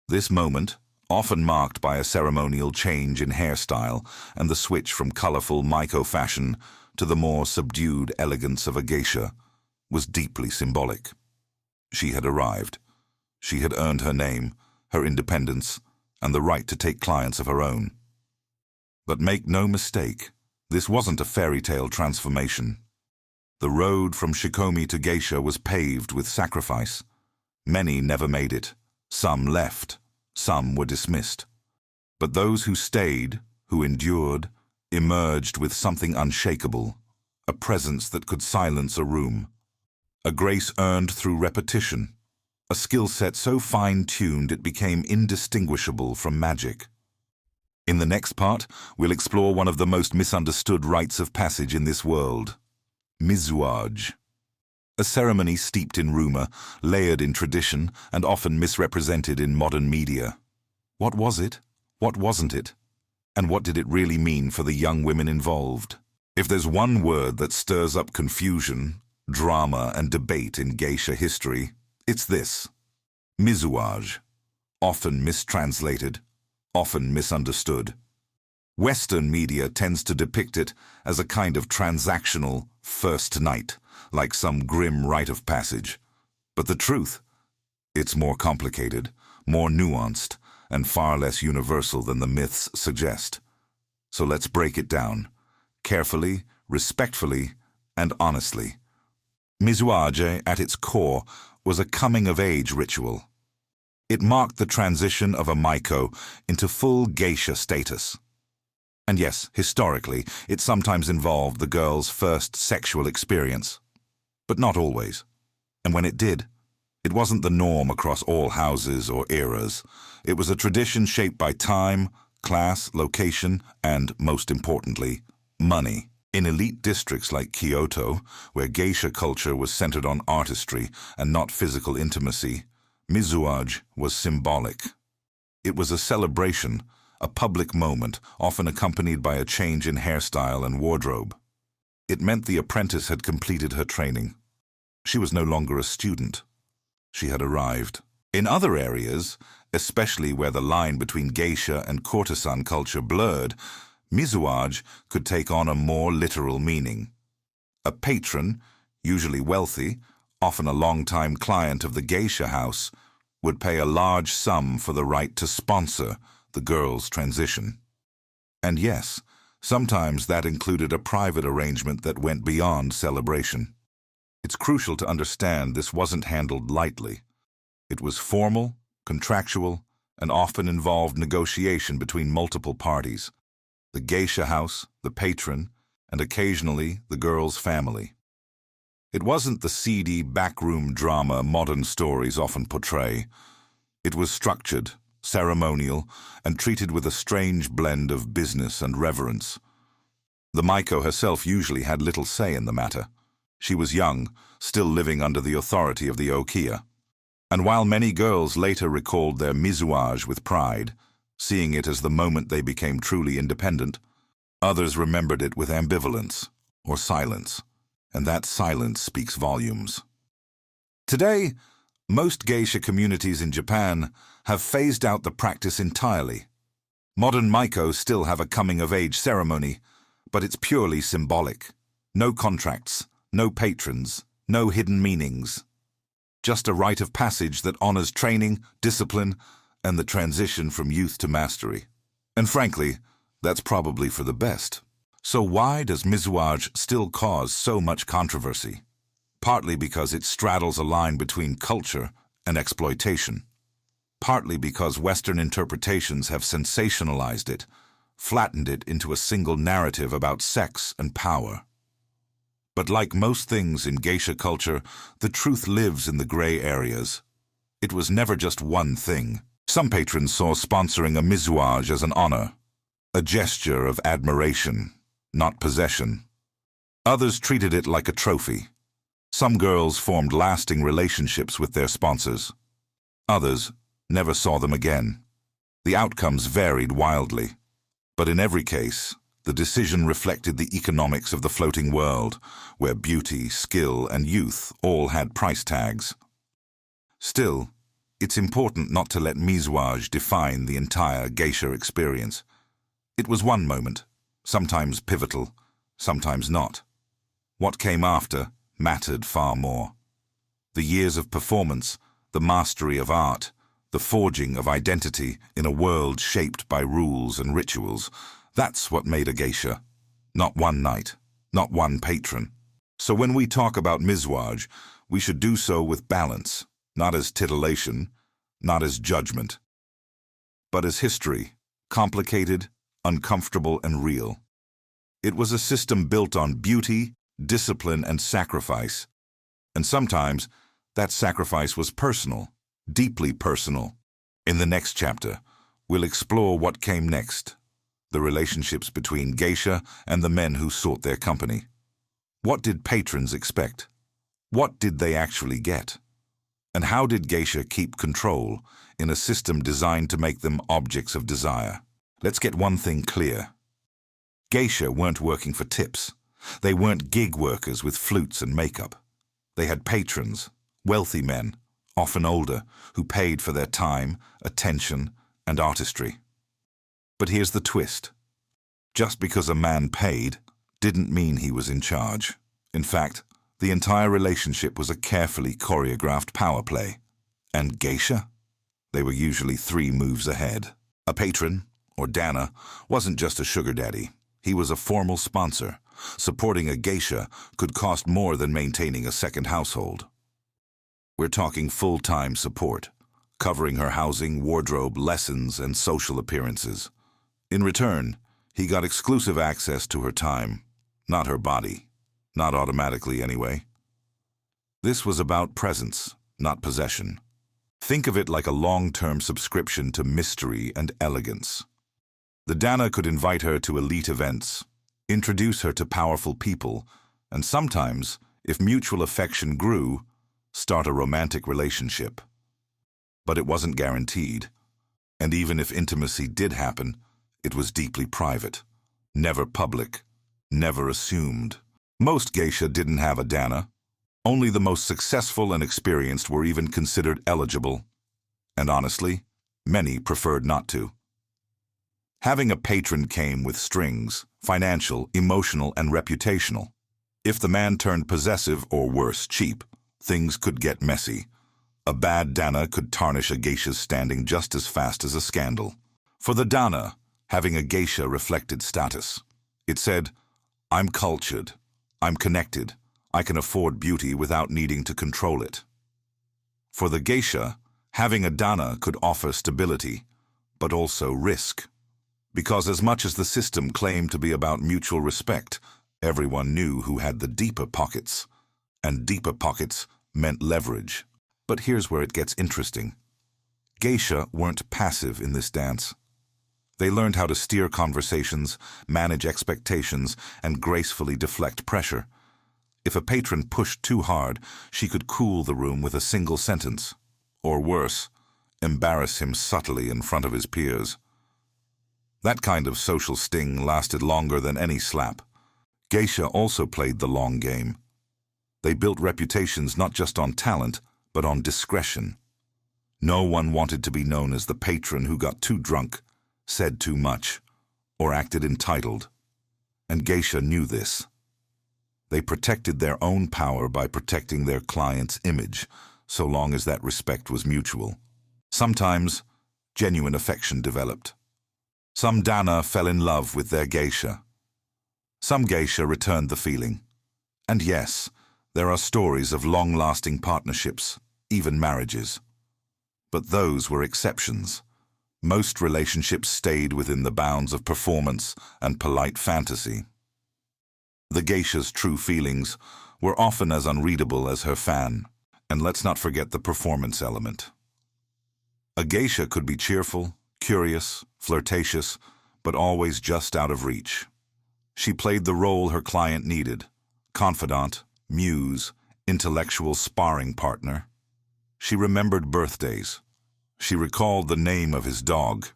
This moment, often marked by a ceremonial change in hairstyle and the switch from colorful maiko fashion to the more subdued elegance of a geisha, was deeply symbolic. She had arrived. She had earned her name, her independence, and the right to take clients of her own. But make no mistake, this wasn't a fairy tale transformation. The road from shikomi to geisha was paved with sacrifice. Many never made it. Some left. Some were dismissed. But those who stayed, who endured, emerged with something unshakable, a presence that could silence a room, a grace earned through repetition, a skill set so fine-tuned it became indistinguishable from magic. In the next part, we'll explore one of the most misunderstood rites of passage in this world, mizuage. A ceremony steeped in rumor, layered in tradition, and often misrepresented in modern media. What was it? What wasn't it? And what did it really mean for the young women involved? If there's one word that stirs up confusion, drama, and debate in geisha history, it's this: mizuage, often mistranslated, often misunderstood. Western media tends to depict it as a kind of transactional first night, like some grim rite of passage. But the truth, it's more complicated, more nuanced, and far less universal than the myths suggest. So let's break it down, carefully, respectfully, and honestly. Mizuage, at its core, was a coming-of-age ritual. It marked the transition of a Maiko into full geisha status. And yes, historically, it sometimes involved the girl's first sexual experience. But not always. And when it did, it wasn't the norm across all houses or eras. It was a tradition shaped by time, class, location, and, most importantly, money. In elite districts like Kyoto, where geisha culture was centered on artistry and not physical intimacy, mizuage was symbolic. It was a celebration, a public moment, often accompanied by a change in hairstyle and wardrobe. It meant the apprentice had completed her training. She was no longer a student. She had arrived. In other areas, especially where the line between geisha and courtesan culture blurred, mizuage could take on a more literal meaning. A patron, usually wealthy, often a long-time client of the geisha house, would pay a large sum for the right to sponsor the girl's transition. And yes, sometimes that included a private arrangement that went beyond celebration. It's crucial to understand this wasn't handled lightly. It was formal, contractual, and often involved negotiation between multiple parties: the geisha house, the patron, and occasionally the girl's family. It wasn't the seedy backroom drama modern stories often portray. It was structured, ceremonial, and treated with a strange blend of business and reverence. The Maiko herself usually had little say in the matter. She was young, still living under the authority of the Okiya. And while many girls later recalled their mizuage with pride, seeing it as the moment they became truly independent, others remembered it with ambivalence or silence, and that silence speaks volumes. Today, most geisha communities in Japan have phased out the practice entirely. Modern Maiko still have a coming-of-age ceremony, but it's purely symbolic. No contracts, no patrons, no hidden meanings. Just a rite of passage that honors training, discipline, and the transition from youth to mastery. And frankly, that's probably for the best. So why does mizuage still cause so much controversy? Partly because it straddles a line between culture and exploitation. Partly because Western interpretations have sensationalized it, flattened it into a single narrative about sex and power. But like most things in geisha culture, the truth lives in the gray areas. It was never just one thing. Some patrons saw sponsoring a mizuage as an honor, a gesture of admiration, not possession. Others treated it like a trophy. Some girls formed lasting relationships with their sponsors. Others never saw them again. The outcomes varied wildly. But in every case, the decision reflected the economics of the floating world, where beauty, skill, and youth all had price tags. Still, it's important not to let mizuage define the entire geisha experience. It was one moment, sometimes pivotal, sometimes not. What came after mattered far more. The years of performance, the mastery of art, the forging of identity in a world shaped by rules and rituals, that's what made a geisha. Not one night, not one patron. So when we talk about mizuage, we should do so with balance, not as titillation, not as judgment, but as history, complicated, uncomfortable, and real. It was a system built on beauty, discipline, and sacrifice. And sometimes, that sacrifice was personal, deeply personal. In the next chapter, we'll explore what came next. The relationships between geisha and the men who sought their company. What did patrons expect? What did they actually get? And how did geisha keep control in a system designed to make them objects of desire? Let's get one thing clear. Geisha weren't working for tips. They weren't gig workers with flutes and makeup. They had patrons, wealthy men, often older, who paid for their time, attention, and artistry. But here's the twist. Just because a man paid didn't mean he was in charge. In fact, the entire relationship was a carefully choreographed power play. And geisha? They were usually 3 moves ahead. A patron, or dana, wasn't just a sugar daddy. He was a formal sponsor. Supporting a geisha could cost more than maintaining a second household. We're talking full-time support, covering her housing, wardrobe, lessons, and social appearances. In return, he got exclusive access to her time, not her body. Not automatically, anyway. This was about presence, not possession. Think of it like a long-term subscription to mystery and elegance. The dana could invite her to elite events, introduce her to powerful people, and sometimes, if mutual affection grew, start a romantic relationship. But it wasn't guaranteed. And even if intimacy did happen, it was deeply private, never public, never assumed. Most geisha didn't have a dana. Only the most successful and experienced were even considered eligible. And honestly, many preferred not to. Having a patron came with strings, financial, emotional, and reputational. If the man turned possessive or worse, cheap, things could get messy. A bad dana could tarnish a geisha's standing just as fast as a scandal. For the dana, having a geisha reflected status. It said, "I'm cultured, I'm connected, I can afford beauty without needing to control it." For the geisha, having a dana could offer stability, but also risk. Because as much as the system claimed to be about mutual respect, everyone knew who had the deeper pockets. And deeper pockets meant leverage. But here's where it gets interesting. Geisha weren't passive in this dance. They learned how to steer conversations, manage expectations, and gracefully deflect pressure. If a patron pushed too hard, she could cool the room with a single sentence. Or worse, embarrass him subtly in front of his peers. That kind of social sting lasted longer than any slap. Geisha also played the long game. They built reputations not just on talent, but on discretion. No one wanted to be known as the patron who got too drunk, said too much, or acted entitled. And geisha knew this. They protected their own power by protecting their client's image, so long as that respect was mutual. Sometimes, genuine affection developed. Some dana fell in love with their geisha. Some geisha returned the feeling. And yes, there are stories of long-lasting partnerships, even marriages. But those were exceptions. Most relationships stayed within the bounds of performance and polite fantasy. The geisha's true feelings were often as unreadable as her fan, and let's not forget the performance element. A geisha could be cheerful, curious, flirtatious, but always just out of reach. She played the role her client needed: confidant, muse, intellectual sparring partner. She remembered birthdays. She recalled the name of his dog.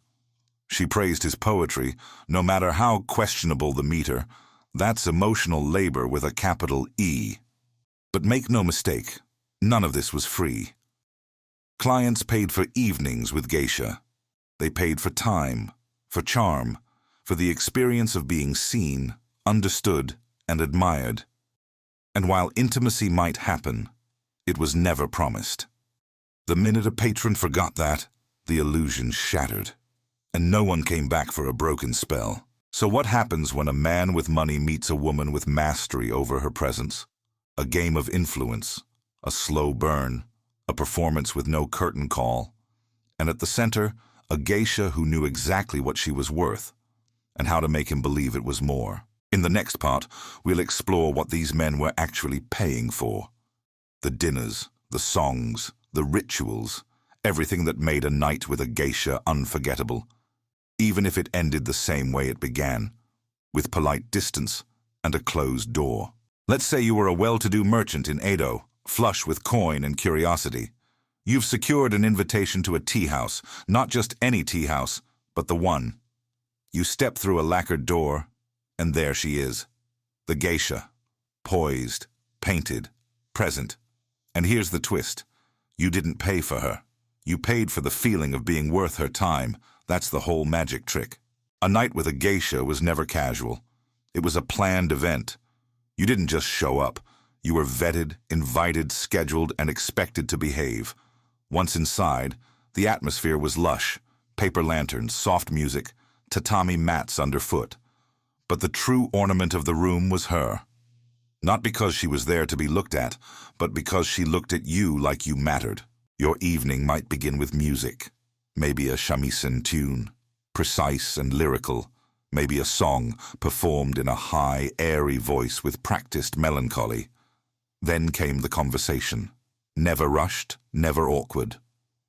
She praised his poetry, no matter how questionable the meter. That's emotional labor with a capital E. But make no mistake, none of this was free. Clients paid for evenings with geisha. They paid for time, for charm, for the experience of being seen, understood, and admired. And while intimacy might happen, it was never promised. The minute a patron forgot that, the illusion shattered, and no one came back for a broken spell. So what happens when a man with money meets a woman with mastery over her presence? A game of influence, a slow burn, a performance with no curtain call. And at the center, a geisha who knew exactly what she was worth, and how to make him believe it was more. In the next part, we'll explore what these men were actually paying for. The dinners, the songs, the rituals, everything that made a night with a geisha unforgettable, even if it ended the same way it began, with polite distance and a closed door. Let's say you were a well-to-do merchant in Edo, flush with coin and curiosity. You've secured an invitation to a tea house, not just any tea house, but the one. You step through a lacquered door, and there she is, the geisha, poised, painted, present. And here's the twist. You didn't pay for her. You paid for the feeling of being worth her time. That's the whole magic trick. A night with a geisha was never casual. It was a planned event. You didn't just show up. You were vetted, invited, scheduled, and expected to behave. Once inside, the atmosphere was lush. Paper lanterns, soft music, tatami mats underfoot. But the true ornament of the room was her. Not because she was there to be looked at, but because she looked at you like you mattered. Your evening might begin with music. Maybe a shamisen tune, precise and lyrical. Maybe a song performed in a high, airy voice with practiced melancholy. Then came the conversation. Never rushed, never awkward.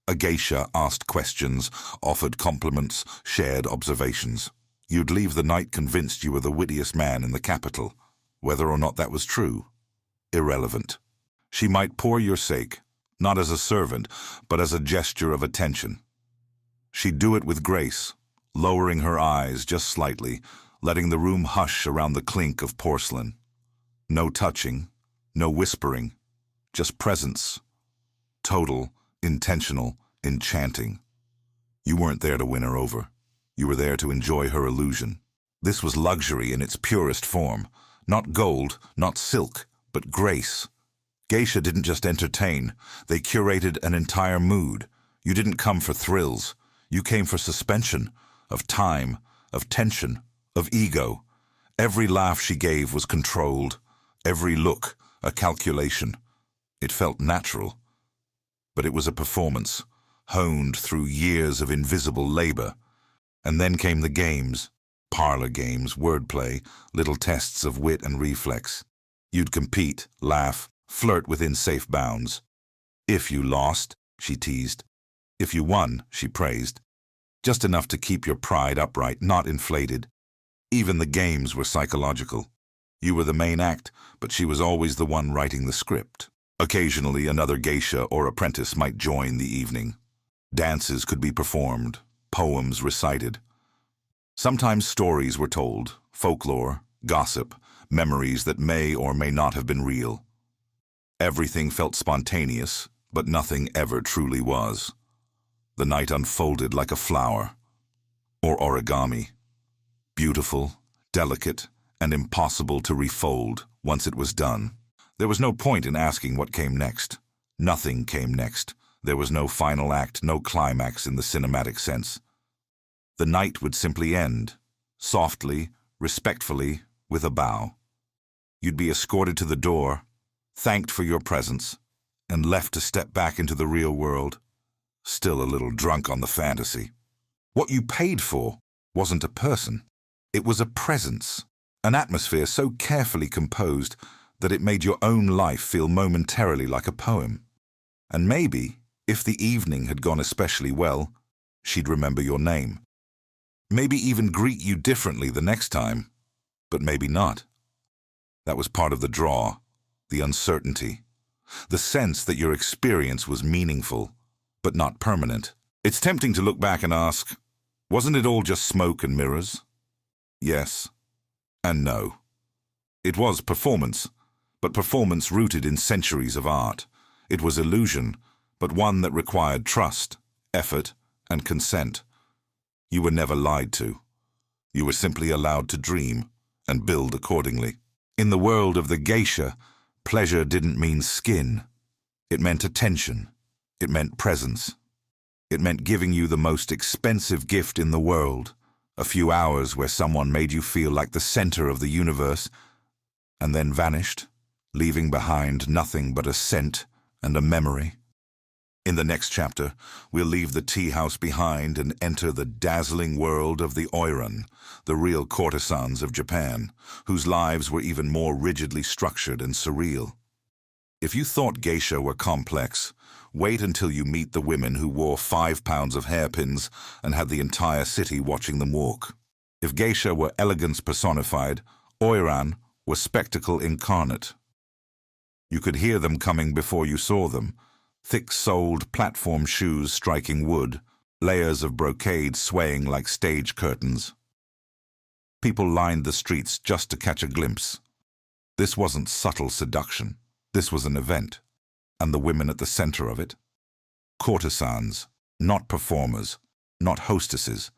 A geisha asked questions, offered compliments, shared observations. You'd leave the night convinced you were the wittiest man in the capital. Whether or not that was true, irrelevant. She might pour your sake, not as a servant, but as a gesture of attention. She'd do it with grace, lowering her eyes just slightly, letting the room hush around the clink of porcelain. No touching, no whispering, just presence. Total, intentional, enchanting. You weren't there to win her over. You were there to enjoy her illusion. This was luxury in its purest form. Not gold, not silk, but grace. Geisha didn't just entertain. They curated an entire mood. You didn't come for thrills. You came for suspension, of time, of tension, of ego. Every laugh she gave was controlled. Every look, a calculation. It felt natural. But it was a performance, honed through years of invisible labor. And then came the games. Parlor games, wordplay, little tests of wit and reflex. You'd compete, laugh, flirt within safe bounds. If you lost, she teased. If you won, she praised. Just enough to keep your pride upright, not inflated. Even the games were psychological. You were the main act, but she was always the one writing the script. Occasionally, another geisha or apprentice might join the evening. Dances could be performed, poems recited. Sometimes stories were told, folklore, gossip, memories that may or may not have been real. Everything felt spontaneous, but nothing ever truly was. The night unfolded like a flower, or origami. Beautiful, delicate, and impossible to refold once it was done. There was no point in asking what came next. Nothing came next. There was no final act, no climax in the cinematic sense. The night would simply end, softly, respectfully, with a bow. You'd be escorted to the door, thanked for your presence, and left to step back into the real world, still a little drunk on the fantasy. What you paid for wasn't a person. It was a presence, an atmosphere so carefully composed that it made your own life feel momentarily like a poem. And maybe, if the evening had gone especially well, she'd remember your name. Maybe even greet you differently the next time, but maybe not. That was part of the draw, the uncertainty, the sense that your experience was meaningful, but not permanent. It's tempting to look back and ask, wasn't it all just smoke and mirrors? Yes, and no. It was performance, but performance rooted in centuries of art. It was illusion, but one that required trust, effort, and consent. You were never lied to. You were simply allowed to dream and build accordingly. In the world of the geisha, pleasure didn't mean skin. It meant attention. It meant presence. It meant giving you the most expensive gift in the world, a few hours where someone made you feel like the center of the universe, and then vanished, leaving behind nothing but a scent and a memory. In the next chapter, we'll leave the tea house behind and enter the dazzling world of the oiran, the real courtesans of Japan, whose lives were even more rigidly structured and surreal. If you thought geisha were complex, wait until you meet the women who wore 5 pounds of hairpins and had the entire city watching them walk. If geisha were elegance personified, oiran were spectacle incarnate. You could hear them coming before you saw them, thick-soled platform shoes striking wood, layers of brocade swaying like stage curtains. People lined the streets just to catch a glimpse. This wasn't subtle seduction. This was an event, and the women at the center of it, Courtesans, not performers, not hostesses,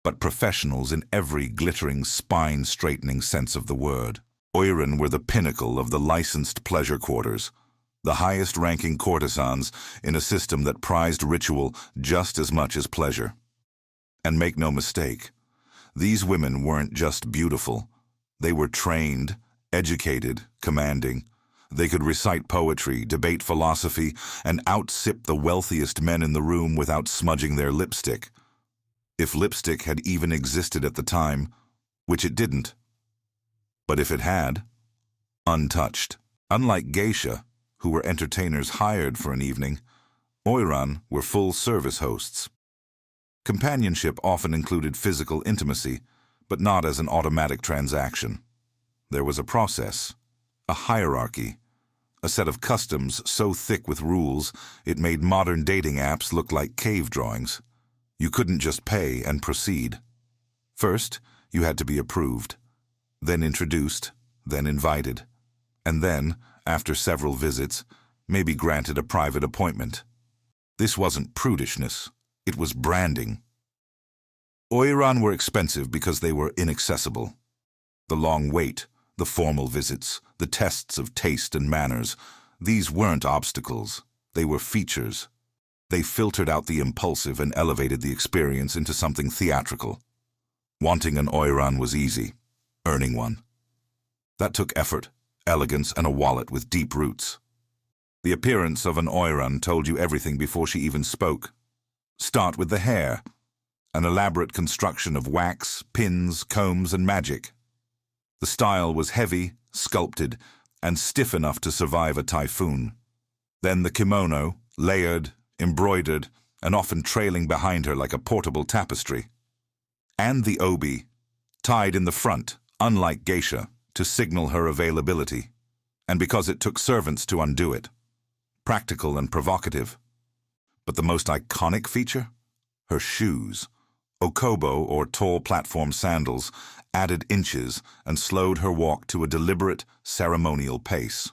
but professionals in every glittering, spine-straightening sense of the word. Oiran were the pinnacle of the licensed pleasure quarters, the highest-ranking courtesans in a system that prized ritual just as much as pleasure. And make no mistake, these women weren't just beautiful. They were trained, educated, commanding. They could recite poetry, debate philosophy, and outsip the wealthiest men in the room without smudging their lipstick. If lipstick had even existed at the time, which it didn't. But if it had, untouched. Unlike geisha, who were entertainers hired for an evening, oiran were full-service hosts. Companionship often included physical intimacy, but not as an automatic transaction. There was a process, a hierarchy, a set of customs so thick with rules it made modern dating apps look like cave drawings. You couldn't just pay and proceed. First, you had to be approved, then introduced, then invited, and then, after several visits, maybe granted a private appointment. This wasn't prudishness, it was branding. Oiran were expensive because they were inaccessible. The long wait, the formal visits, the tests of taste and manners, these weren't obstacles, they were features. They filtered out the impulsive and elevated the experience into something theatrical. Wanting an oiran was easy, earning one. That took effort, elegance, and a wallet with deep roots. The appearance of an oiran told you everything before she even spoke. Start with the hair, an elaborate construction of wax, pins, combs, and magic. The style was heavy, sculpted, and stiff enough to survive a typhoon. Then the kimono, layered, embroidered, and often trailing behind her like a portable tapestry. And the obi, tied in the front, unlike geisha, to signal her availability, and because it took servants to undo it. Practical and provocative. But the most iconic feature? Her shoes. Okobo, or tall platform sandals, added inches and slowed her walk to a deliberate, ceremonial pace.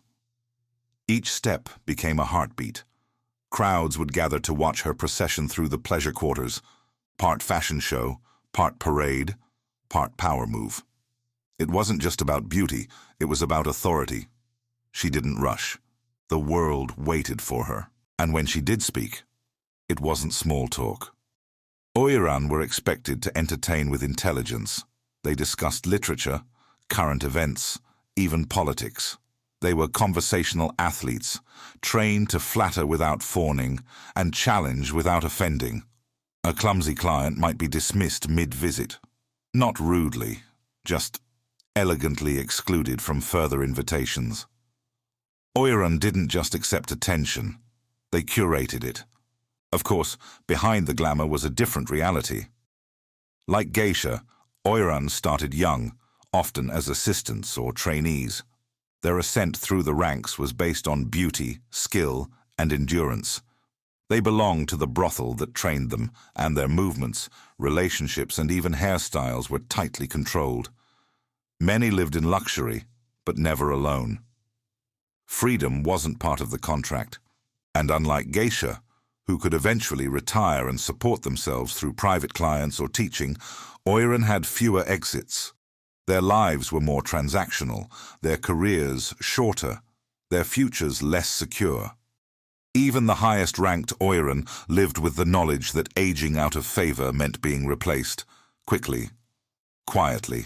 Each step became a heartbeat. Crowds would gather to watch her procession through the pleasure quarters, part fashion show, part parade, part power move. It wasn't just about beauty, it was about authority. She didn't rush. The world waited for her. And when she did speak, it wasn't small talk. Oiran were expected to entertain with intelligence. They discussed literature, current events, even politics. They were conversational athletes, trained to flatter without fawning and challenge without offending. A clumsy client might be dismissed mid-visit. Not rudely, just elegantly excluded from further invitations. Oiran didn't just accept attention, they curated it. Of course, behind the glamour was a different reality. Like geisha, oiran started young, often as assistants or trainees. Their ascent through the ranks was based on beauty, skill, and endurance. They belonged to the brothel that trained them, and their movements, relationships, and even hairstyles were tightly controlled. Many lived in luxury, but never alone. Freedom wasn't part of the contract, and unlike geisha, who could eventually retire and support themselves through private clients or teaching, oiran had fewer exits. Their lives were more transactional, their careers shorter, their futures less secure. Even the highest-ranked oiran lived with the knowledge that aging out of favor meant being replaced, quickly, quietly,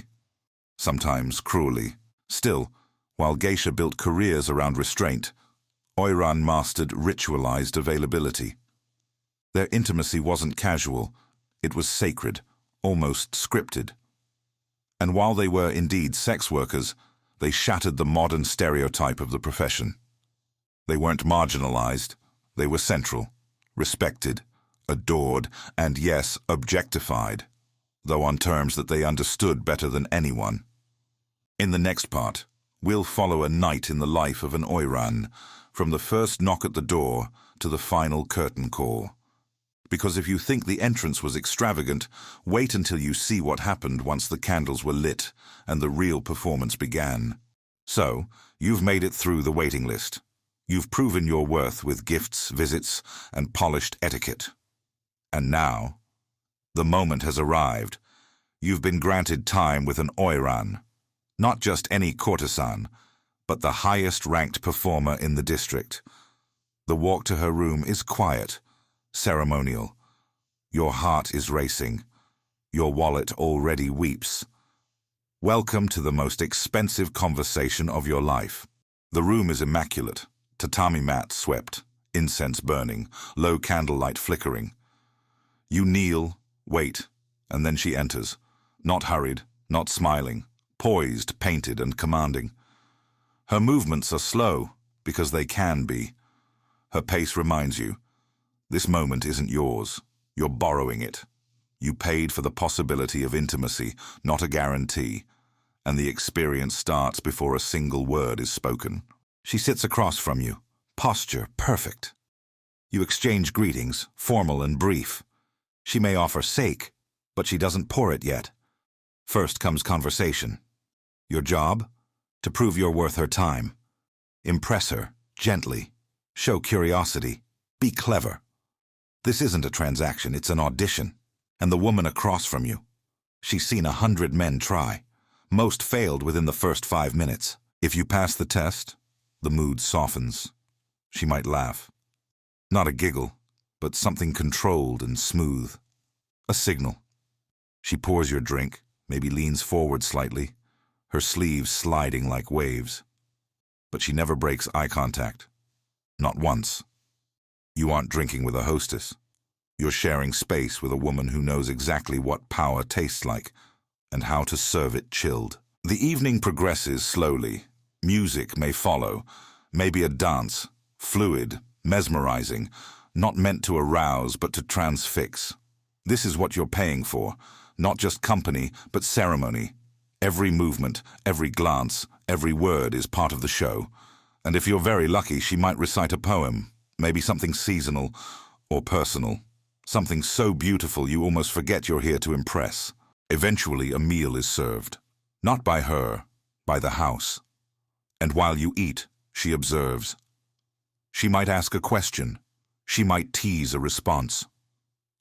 sometimes cruelly. Still, while geisha built careers around restraint, oiran mastered ritualized availability. Their intimacy wasn't casual, it was sacred, almost scripted. And while they were indeed sex workers, they shattered the modern stereotype of the profession. They weren't marginalized, they were central, respected, adored, and yes, objectified, though on terms that they understood better than anyone. In the next part, we'll follow a night in the life of an oiran, from the first knock at the door to the final curtain call. Because if you think the entrance was extravagant, wait until you see what happened once the candles were lit and the real performance began. So, you've made it through the waiting list. You've proven your worth with gifts, visits, and polished etiquette. And now, the moment has arrived. You've been granted time with an oiran, not just any courtesan, but the highest-ranked performer in the district. The walk to her room is quiet, ceremonial. Your heart is racing. Your wallet already weeps. Welcome to the most expensive conversation of your life. The room is immaculate, tatami mat swept, incense burning, low candlelight flickering. You kneel, wait, and then she enters, not hurried, not smiling, poised, painted, and commanding. Her movements are slow, because they can be. Her pace reminds you, this moment isn't yours, you're borrowing it. You paid for the possibility of intimacy, not a guarantee, and the experience starts before a single word is spoken. She sits across from you, posture perfect. You exchange greetings, formal and brief. She may offer sake, but she doesn't pour it yet. First comes conversation. Your job? To prove you're worth her time. Impress her, gently. Show curiosity. Be clever. This isn't a transaction, it's an audition. And the woman across from you. She's seen 100 men try. Most failed within the first 5 minutes. If you pass the test, the mood softens. She might laugh. Not a giggle, but something controlled and smooth. A signal. She pours your drink, maybe leans forward slightly, her sleeves sliding like waves. But she never breaks eye contact. Not once. You aren't drinking with a hostess. You're sharing space with a woman who knows exactly what power tastes like and how to serve it chilled. The evening progresses slowly. Music may follow, maybe a dance, fluid, mesmerizing, not meant to arouse but to transfix. This is what you're paying for, not just company, but ceremony. Every movement, every glance, every word is part of the show. And if you're very lucky, she might recite a poem, maybe something seasonal or personal. Something so beautiful you almost forget you're here to impress. Eventually, a meal is served. Not by her, by the house. And while you eat, she observes. She might ask a question. She might tease a response.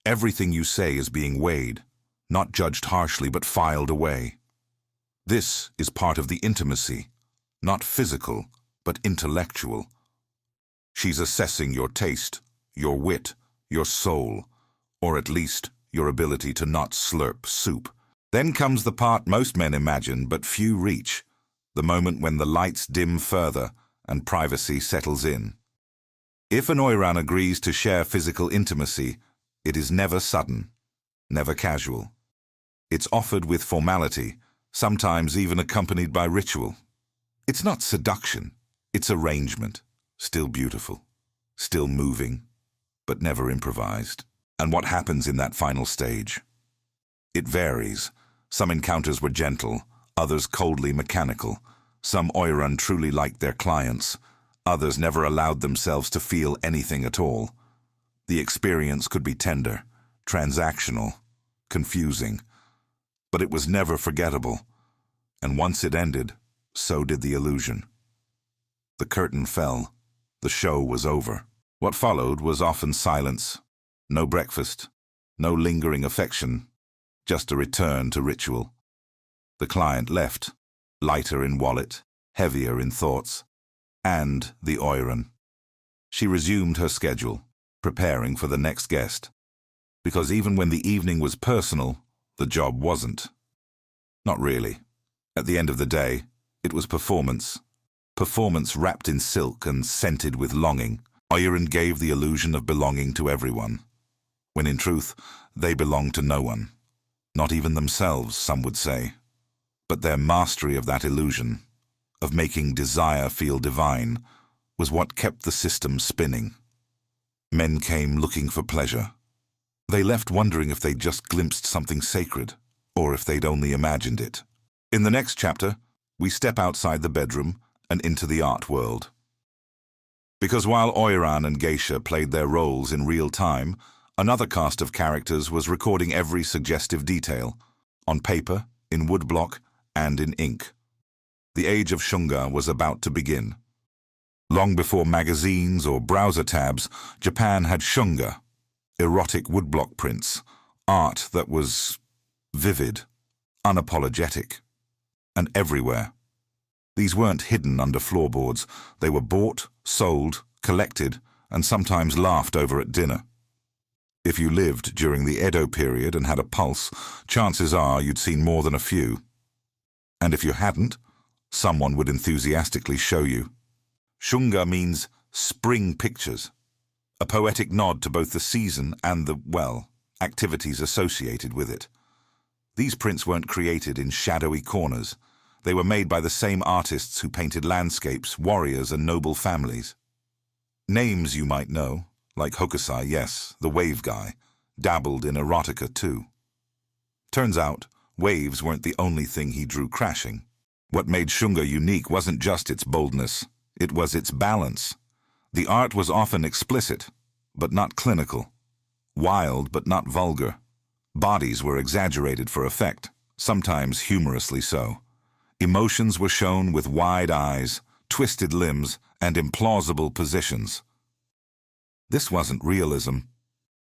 Everything you say is being weighed, not judged harshly, but filed away. This is part of the intimacy, not physical, but intellectual. She's assessing your taste, your wit, your soul, or at least your ability to not slurp soup. Then comes the part most men imagine but few reach, the moment when the lights dim further and privacy settles in. If an oiran agrees to share physical intimacy, it is never sudden, never casual. It's offered with formality, sometimes even accompanied by ritual. It's not seduction, it's arrangement, still beautiful, still moving, but never improvised. And what happens in that final stage? It varies. Some encounters were gentle, others coldly mechanical. Some oiran truly liked their clients, others never allowed themselves to feel anything at all. The experience could be tender, transactional, confusing, but it was never forgettable. And once it ended, so did the illusion. The curtain fell. The show was over. What followed was often silence. No breakfast, no lingering affection, just a return to ritual. The client left, lighter in wallet, heavier in thoughts, and the oiran. She resumed her schedule, preparing for the next guest. Because even when the evening was personal, the job wasn't. Not really. At the end of the day, it was performance. Performance wrapped in silk and scented with longing. Oiran gave the illusion of belonging to everyone, when in truth, they belonged to no one. Not even themselves, some would say. But their mastery of that illusion, of making desire feel divine, was what kept the system spinning. Men came looking for pleasure. They left wondering if they'd just glimpsed something sacred, or if they'd only imagined it. In the next chapter, we step outside the bedroom and into the art world. Because while oiran and geisha played their roles in real time, another cast of characters was recording every suggestive detail, on paper, in woodblock, and in ink. The age of shunga was about to begin. Long before magazines or browser tabs, Japan had shunga, erotic woodblock prints, art that was vivid, unapologetic, and everywhere. These weren't hidden under floorboards. They were bought, sold, collected, and sometimes laughed over at dinner. If you lived during the Edo period and had a pulse, chances are you'd seen more than a few. And if you hadn't, someone would enthusiastically show you. Shunga means spring pictures, a poetic nod to both the season and the, well, activities associated with it. These prints weren't created in shadowy corners. They were made by the same artists who painted landscapes, warriors, and noble families. Names you might know, like Hokusai, yes, the wave guy, dabbled in erotica too. Turns out, waves weren't the only thing he drew crashing. What made shunga unique wasn't just its boldness, it was its balance. The art was often explicit, but not clinical. Wild, but not vulgar. Bodies were exaggerated for effect, sometimes humorously so. Emotions were shown with wide eyes, twisted limbs, and implausible positions. This wasn't realism.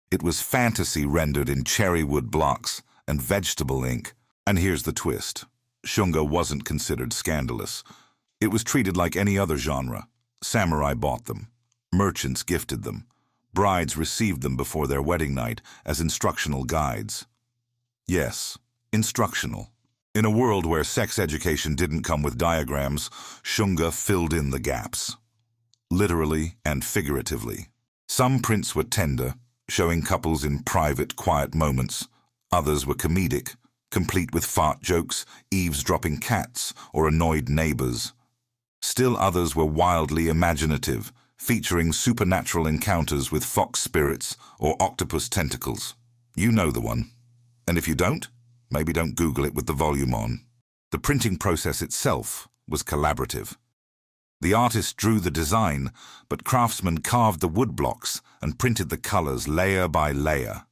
It was fantasy rendered in cherrywood blocks and vegetable ink. And here's the twist. Shunga wasn't considered scandalous. It was treated like any other genre. Samurai bought them. Merchants gifted them. Brides received them before their wedding night as instructional guides. Yes, instructional. In a world where sex education didn't come with diagrams, shunga filled in the gaps. Literally and figuratively. Some prints were tender, showing couples in private, quiet moments. Others were comedic, complete with fart jokes, eavesdropping cats, or annoyed neighbors. Still others were wildly imaginative, featuring supernatural encounters with fox spirits or octopus tentacles. You know the one. And if you don't, maybe don't Google it with the volume on. The printing process itself was collaborative. The artist drew the design, but craftsmen carved the wood blocks and printed the colors layer by layer.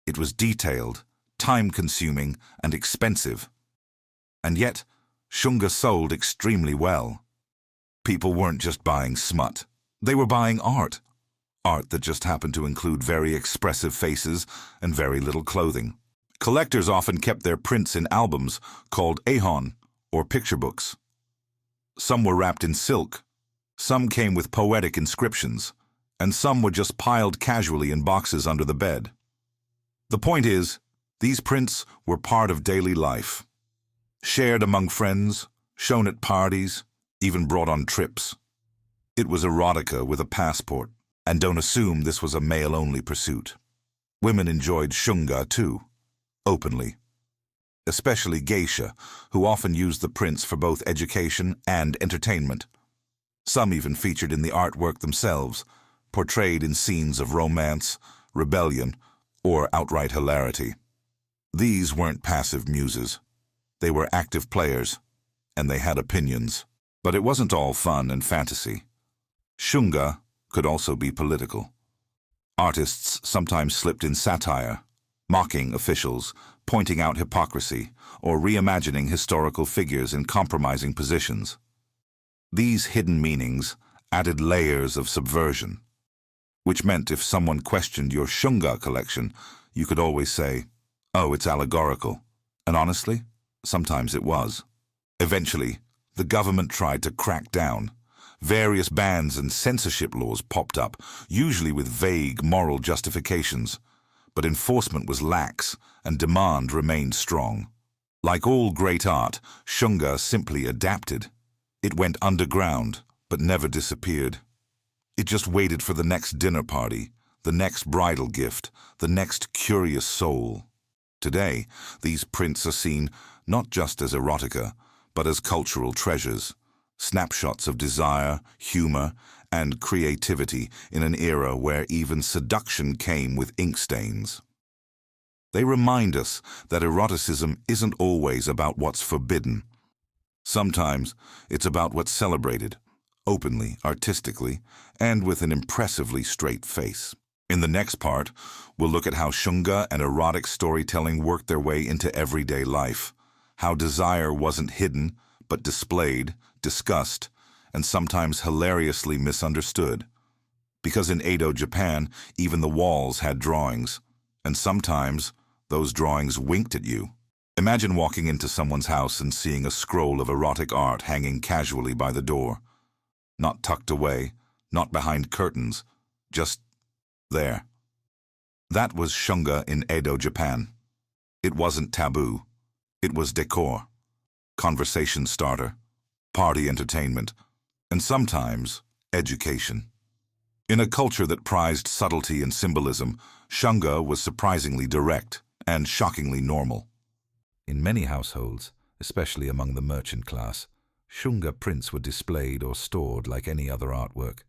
It was detailed, time-consuming, and expensive. And yet, shunga sold extremely well. People weren't just buying smut. They were buying art. Art that just happened to include very expressive faces and very little clothing. Collectors often kept their prints in albums called ehon, or picture books. Some were wrapped in silk, some came with poetic inscriptions, and some were just piled casually in boxes under the bed. The point is, these prints were part of daily life. Shared among friends, shown at parties, even brought on trips. It was erotica with a passport, and don't assume this was a male-only pursuit. Women enjoyed shunga too, openly. Especially Geisha, who often used the prints for both education and entertainment. Some even featured in the artwork themselves, portrayed in scenes of romance, rebellion, or outright hilarity. These weren't passive muses. They were active players, and they had opinions. But it wasn't all fun and fantasy. Shunga could also be political. Artists sometimes slipped in satire, mocking officials, pointing out hypocrisy, or reimagining historical figures in compromising positions. These hidden meanings added layers of subversion, which meant if someone questioned your shunga collection, you could always say, "Oh, it's allegorical." And honestly, sometimes it was. Eventually, the government tried to crack down. Various bans and censorship laws popped up, usually with vague moral justifications. But enforcement was lax, and demand remained strong. Like all great art, shunga simply adapted. It went underground, but never disappeared. It just waited for the next dinner party, the next bridal gift, the next curious soul. Today, these prints are seen not just as erotica, but as cultural treasures, snapshots of desire, humor, and creativity in an era where even seduction came with ink stains. They remind us that eroticism isn't always about what's forbidden. Sometimes it's about what's celebrated, openly, artistically, and with an impressively straight face. In the next part, we'll look at how shunga and erotic storytelling worked their way into everyday life, how desire wasn't hidden, but displayed, discussed, and sometimes hilariously misunderstood. Because in Edo, Japan, even the walls had drawings, and sometimes those drawings winked at you. Imagine walking into someone's house and seeing a scroll of erotic art hanging casually by the door. Not tucked away, not behind curtains, just there. That was shunga in Edo, Japan. It wasn't taboo. It was decor, conversation starter, party entertainment, and sometimes education. In a culture that prized subtlety and symbolism, shunga was surprisingly direct and shockingly normal. In many households, especially among the merchant class, shunga prints were displayed or stored like any other artwork.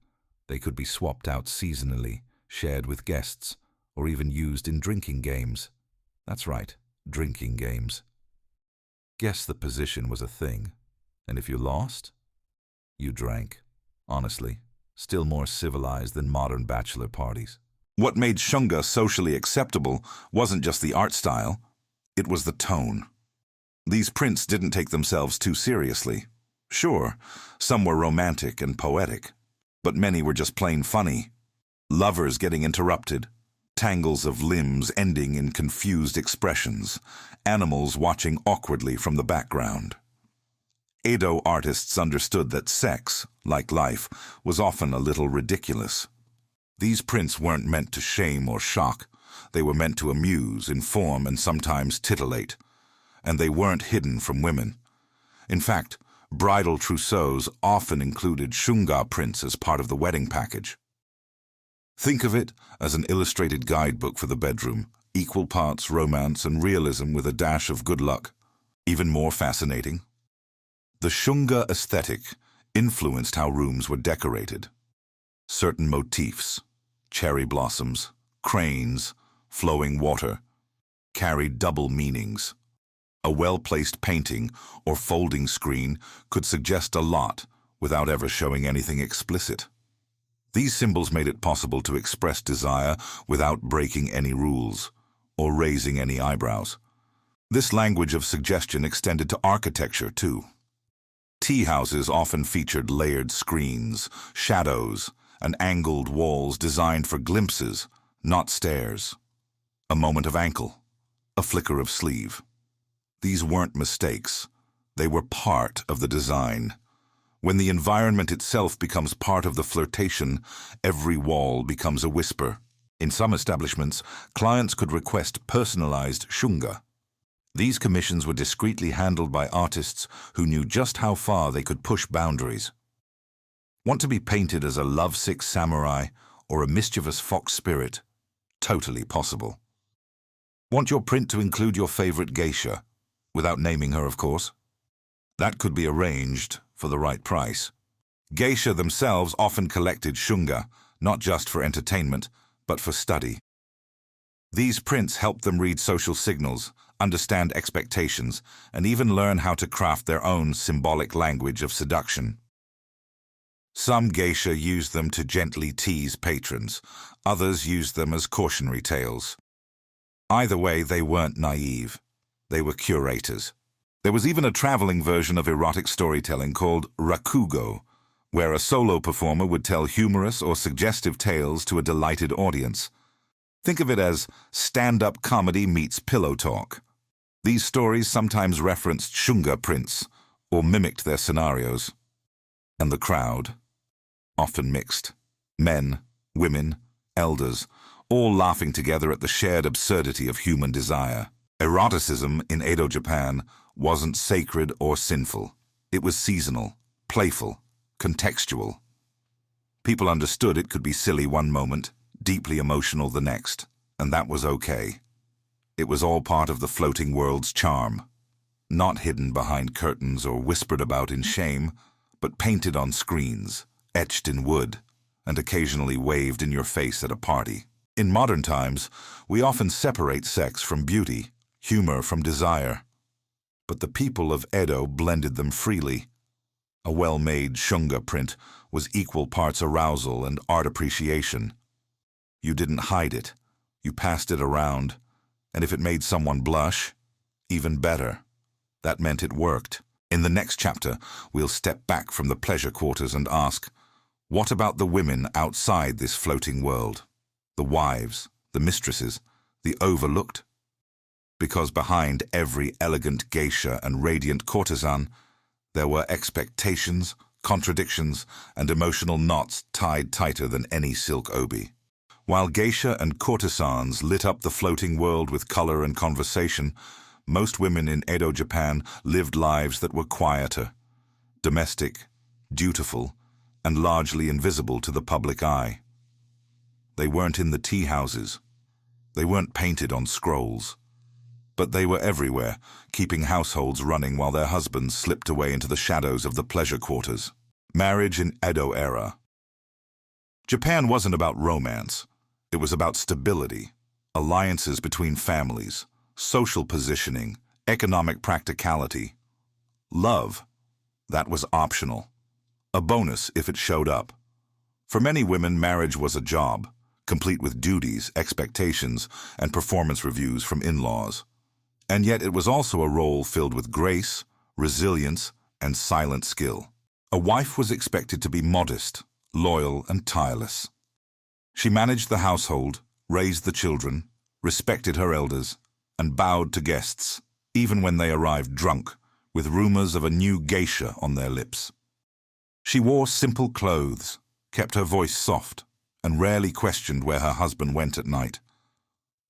They could be swapped out seasonally, shared with guests, or even used in drinking games. That's right, drinking games. Guess the position was a thing, and if you lost, you drank. Honestly, still more civilized than modern bachelor parties. What made shunga socially acceptable wasn't just the art style, it was the tone. These prints didn't take themselves too seriously. Sure, some were romantic and poetic, but many were just plain funny. Lovers getting interrupted, tangles of limbs ending in confused expressions, animals watching awkwardly from the background. Edo artists understood that sex, like life, was often a little ridiculous. These prints weren't meant to shame or shock. They were meant to amuse, inform, and sometimes titillate. And they weren't hidden from women. In fact, bridal trousseaux often included shunga prints as part of the wedding package. Think of it as an illustrated guidebook for the bedroom, equal parts romance and realism with a dash of good luck. Even more fascinating, the shunga aesthetic influenced how rooms were decorated. Certain motifs, cherry blossoms, cranes, flowing water, carried double meanings. A well-placed painting or folding screen could suggest a lot without ever showing anything explicit. These symbols made it possible to express desire without breaking any rules or raising any eyebrows. This language of suggestion extended to architecture, too. Tea houses often featured layered screens, shadows, and angled walls designed for glimpses, not stares. A moment of ankle, a flicker of sleeve. These weren't mistakes. They were part of the design. When the environment itself becomes part of the flirtation, every wall becomes a whisper. In some establishments, clients could request personalized shunga. These commissions were discreetly handled by artists who knew just how far they could push boundaries. Want to be painted as a lovesick samurai or a mischievous fox spirit? Totally possible. Want your print to include your favorite geisha, without naming her, of course? That could be arranged for the right price. Geisha themselves often collected shunga, not just for entertainment, but for study. These prints helped them read social signals, understand expectations, and even learn how to craft their own symbolic language of seduction. Some geisha used them to gently tease patrons, others used them as cautionary tales. Either way, they weren't naive. They were curators. There was even a traveling version of erotic storytelling called rakugo, where a solo performer would tell humorous or suggestive tales to a delighted audience. Think of it as stand-up comedy meets pillow talk. These stories sometimes referenced shunga prints or mimicked their scenarios. And the crowd, often mixed. Men, women, elders, all laughing together at the shared absurdity of human desire. Eroticism in Edo, Japan wasn't sacred or sinful. It was seasonal, playful, contextual. People understood it could be silly one moment, deeply emotional the next, and that was okay. It was all part of the floating world's charm, not hidden behind curtains or whispered about in shame, but painted on screens, etched in wood, and occasionally waved in your face at a party. In modern times, we often separate sex from beauty, humor from desire. But the people of Edo blended them freely. A well-made shunga print was equal parts arousal and art appreciation. You didn't hide it. You passed it around. And if it made someone blush, even better. That meant it worked. In the next chapter, we'll step back from the pleasure quarters and ask, what about the women outside this floating world? The wives, the mistresses, the overlooked? Because behind every elegant geisha and radiant courtesan, there were expectations, contradictions, and emotional knots tied tighter than any silk obi. While geisha and courtesans lit up the floating world with color and conversation, most women in Edo, Japan lived lives that were quieter, domestic, dutiful, and largely invisible to the public eye. They weren't in the tea houses. They weren't painted on scrolls. But they were everywhere, keeping households running while their husbands slipped away into the shadows of the pleasure quarters. Marriage in Edo era. Japan wasn't about romance. It was about stability, alliances between families, social positioning, economic practicality. Love, that was optional. A bonus if it showed up. For many women, marriage was a job, complete with duties, expectations, and performance reviews from in-laws. And yet it was also a role filled with grace, resilience, and silent skill. A wife was expected to be modest, loyal, and tireless. She managed the household, raised the children, respected her elders, and bowed to guests, even when they arrived drunk, with rumors of a new geisha on their lips. She wore simple clothes, kept her voice soft, and rarely questioned where her husband went at night.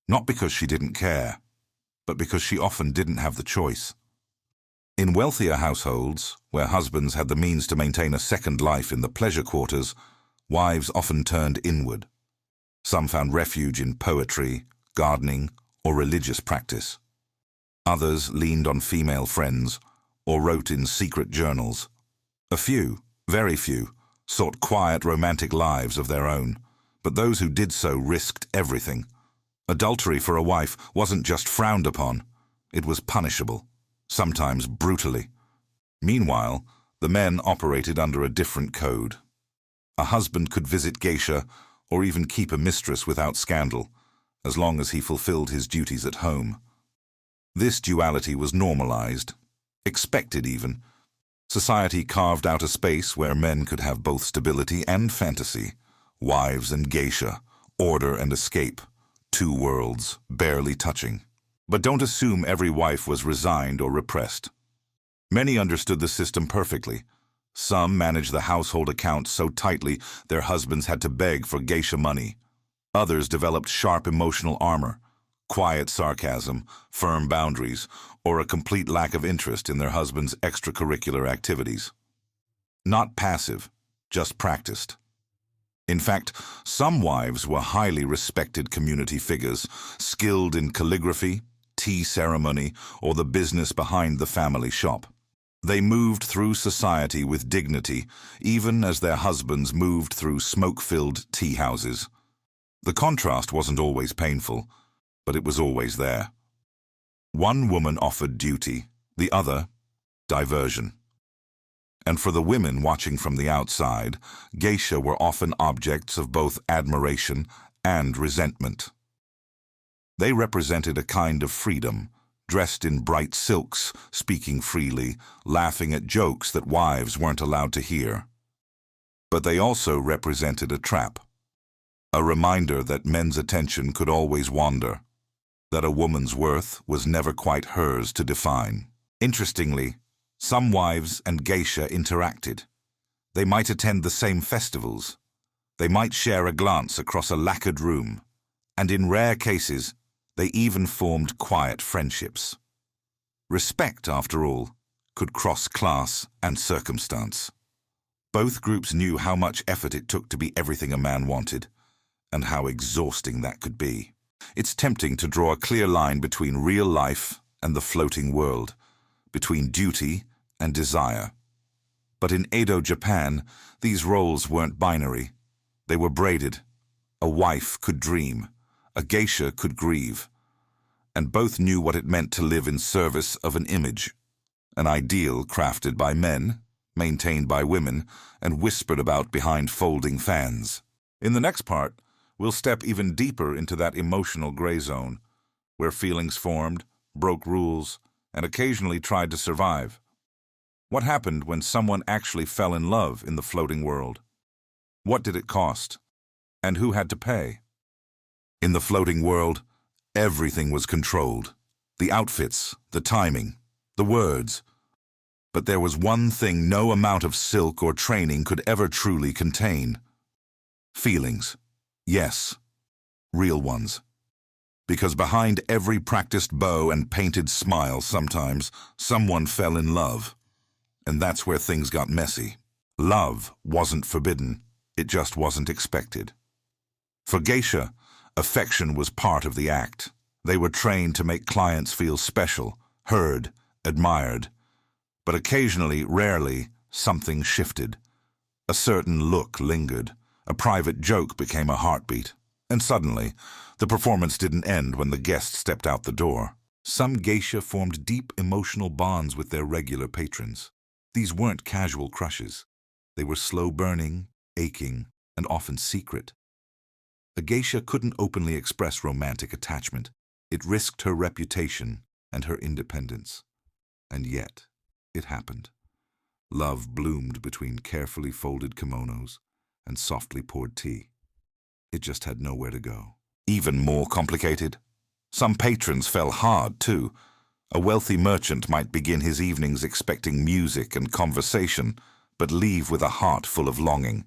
Not because she didn't care, but because she often didn't have the choice. In wealthier households, where husbands had the means to maintain a second life in the pleasure quarters, wives often turned inward. Some found refuge in poetry, gardening, or religious practice. Others leaned on female friends, or wrote in secret journals. A few, very few, sought quiet romantic lives of their own, but those who did so risked everything. Adultery for a wife wasn't just frowned upon, it was punishable, sometimes brutally. Meanwhile, the men operated under a different code. A husband could visit geisha or even keep a mistress without scandal, as long as he fulfilled his duties at home. This duality was normalized, expected even. Society carved out a space where men could have both stability and fantasy, wives and geisha, order and escape. Two worlds, barely touching. But don't assume every wife was resigned or repressed. Many understood the system perfectly. Some managed the household accounts so tightly their husbands had to beg for geisha money. Others developed sharp emotional armor, quiet sarcasm, firm boundaries, or a complete lack of interest in their husband's extracurricular activities. Not passive, just practiced. In fact, some wives were highly respected community figures, skilled in calligraphy, tea ceremony, or the business behind the family shop. They moved through society with dignity, even as their husbands moved through smoke-filled tea houses. The contrast wasn't always painful, but it was always there. One woman offered duty, the other, diversion. And for the women watching from the outside, geisha were often objects of both admiration and resentment. They represented a kind of freedom, dressed in bright silks, speaking freely, laughing at jokes that wives weren't allowed to hear. But they also represented a trap, a reminder that men's attention could always wander, that a woman's worth was never quite hers to define. Interestingly, some wives and geisha interacted. They might attend the same festivals. They might share a glance across a lacquered room. And in rare cases, they even formed quiet friendships. Respect, after all, could cross class and circumstance. Both groups knew how much effort it took to be everything a man wanted, and how exhausting that could be. It's tempting to draw a clear line between real life and the floating world, between duty and desire. But in Edo, Japan, these roles weren't binary. They were braided. A wife could dream, a geisha could grieve, and both knew what it meant to live in service of an image, an ideal crafted by men, maintained by women, and whispered about behind folding fans. In the next part, we'll step even deeper into that emotional gray zone, where feelings formed, broke rules, and occasionally tried to survive. What happened when someone actually fell in love in the floating world? What did it cost? And who had to pay? In the floating world, everything was controlled. The outfits, the timing, the words. But there was one thing no amount of silk or training could ever truly contain. Feelings. Yes, real ones. Because behind every practiced bow and painted smile sometimes, someone fell in love. And that's where things got messy. Love wasn't forbidden, it just wasn't expected. For Geisha, affection was part of the act. They were trained to make clients feel special, heard, admired. But occasionally, rarely, something shifted. A certain look lingered. A private joke became a heartbeat. And suddenly, the performance didn't end when the guest stepped out the door. Some geisha formed deep emotional bonds with their regular patrons. These weren't casual crushes. They were slow-burning, aching, and often secret. A geisha couldn't openly express romantic attachment. It risked her reputation and her independence. And yet, it happened. Love bloomed between carefully folded kimonos and softly poured tea. It just had nowhere to go. Even more complicated? Some patrons fell hard, too. A wealthy merchant might begin his evenings expecting music and conversation, but leave with a heart full of longing.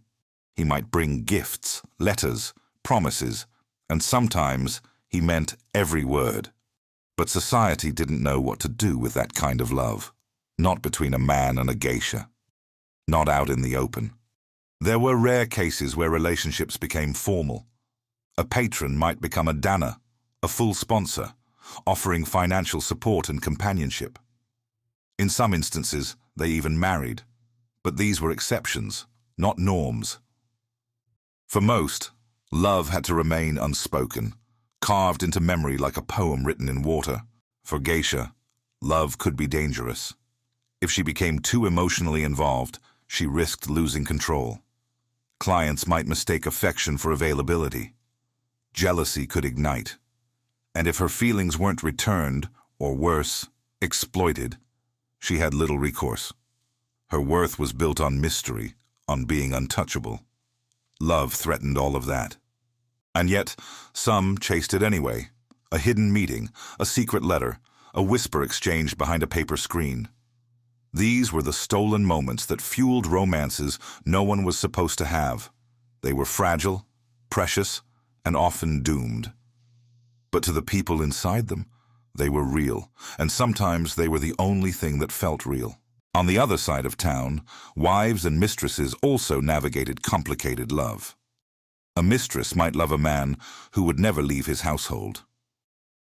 He might bring gifts, letters, promises, and sometimes he meant every word. But society didn't know what to do with that kind of love. Not between a man and a geisha. Not out in the open. There were rare cases where relationships became formal. A patron might become a dana, a full sponsor, offering financial support and companionship. In some instances, they even married. But these were exceptions, not norms. For most, love had to remain unspoken, carved into memory like a poem written in water. For geisha, love could be dangerous. If she became too emotionally involved, she risked losing control. Clients might mistake affection for availability. Jealousy could ignite. And if her feelings weren't returned, or worse, exploited, she had little recourse. Her worth was built on mystery, on being untouchable. Love threatened all of that. And yet, some chased it anyway. A hidden meeting, a secret letter, a whisper exchanged behind a paper screen. These were the stolen moments that fueled romances no one was supposed to have. They were fragile, precious, and often doomed. But to the people inside them, they were real, and sometimes they were the only thing that felt real. On the other side of town, wives and mistresses also navigated complicated love. A mistress might love a man who would never leave his household.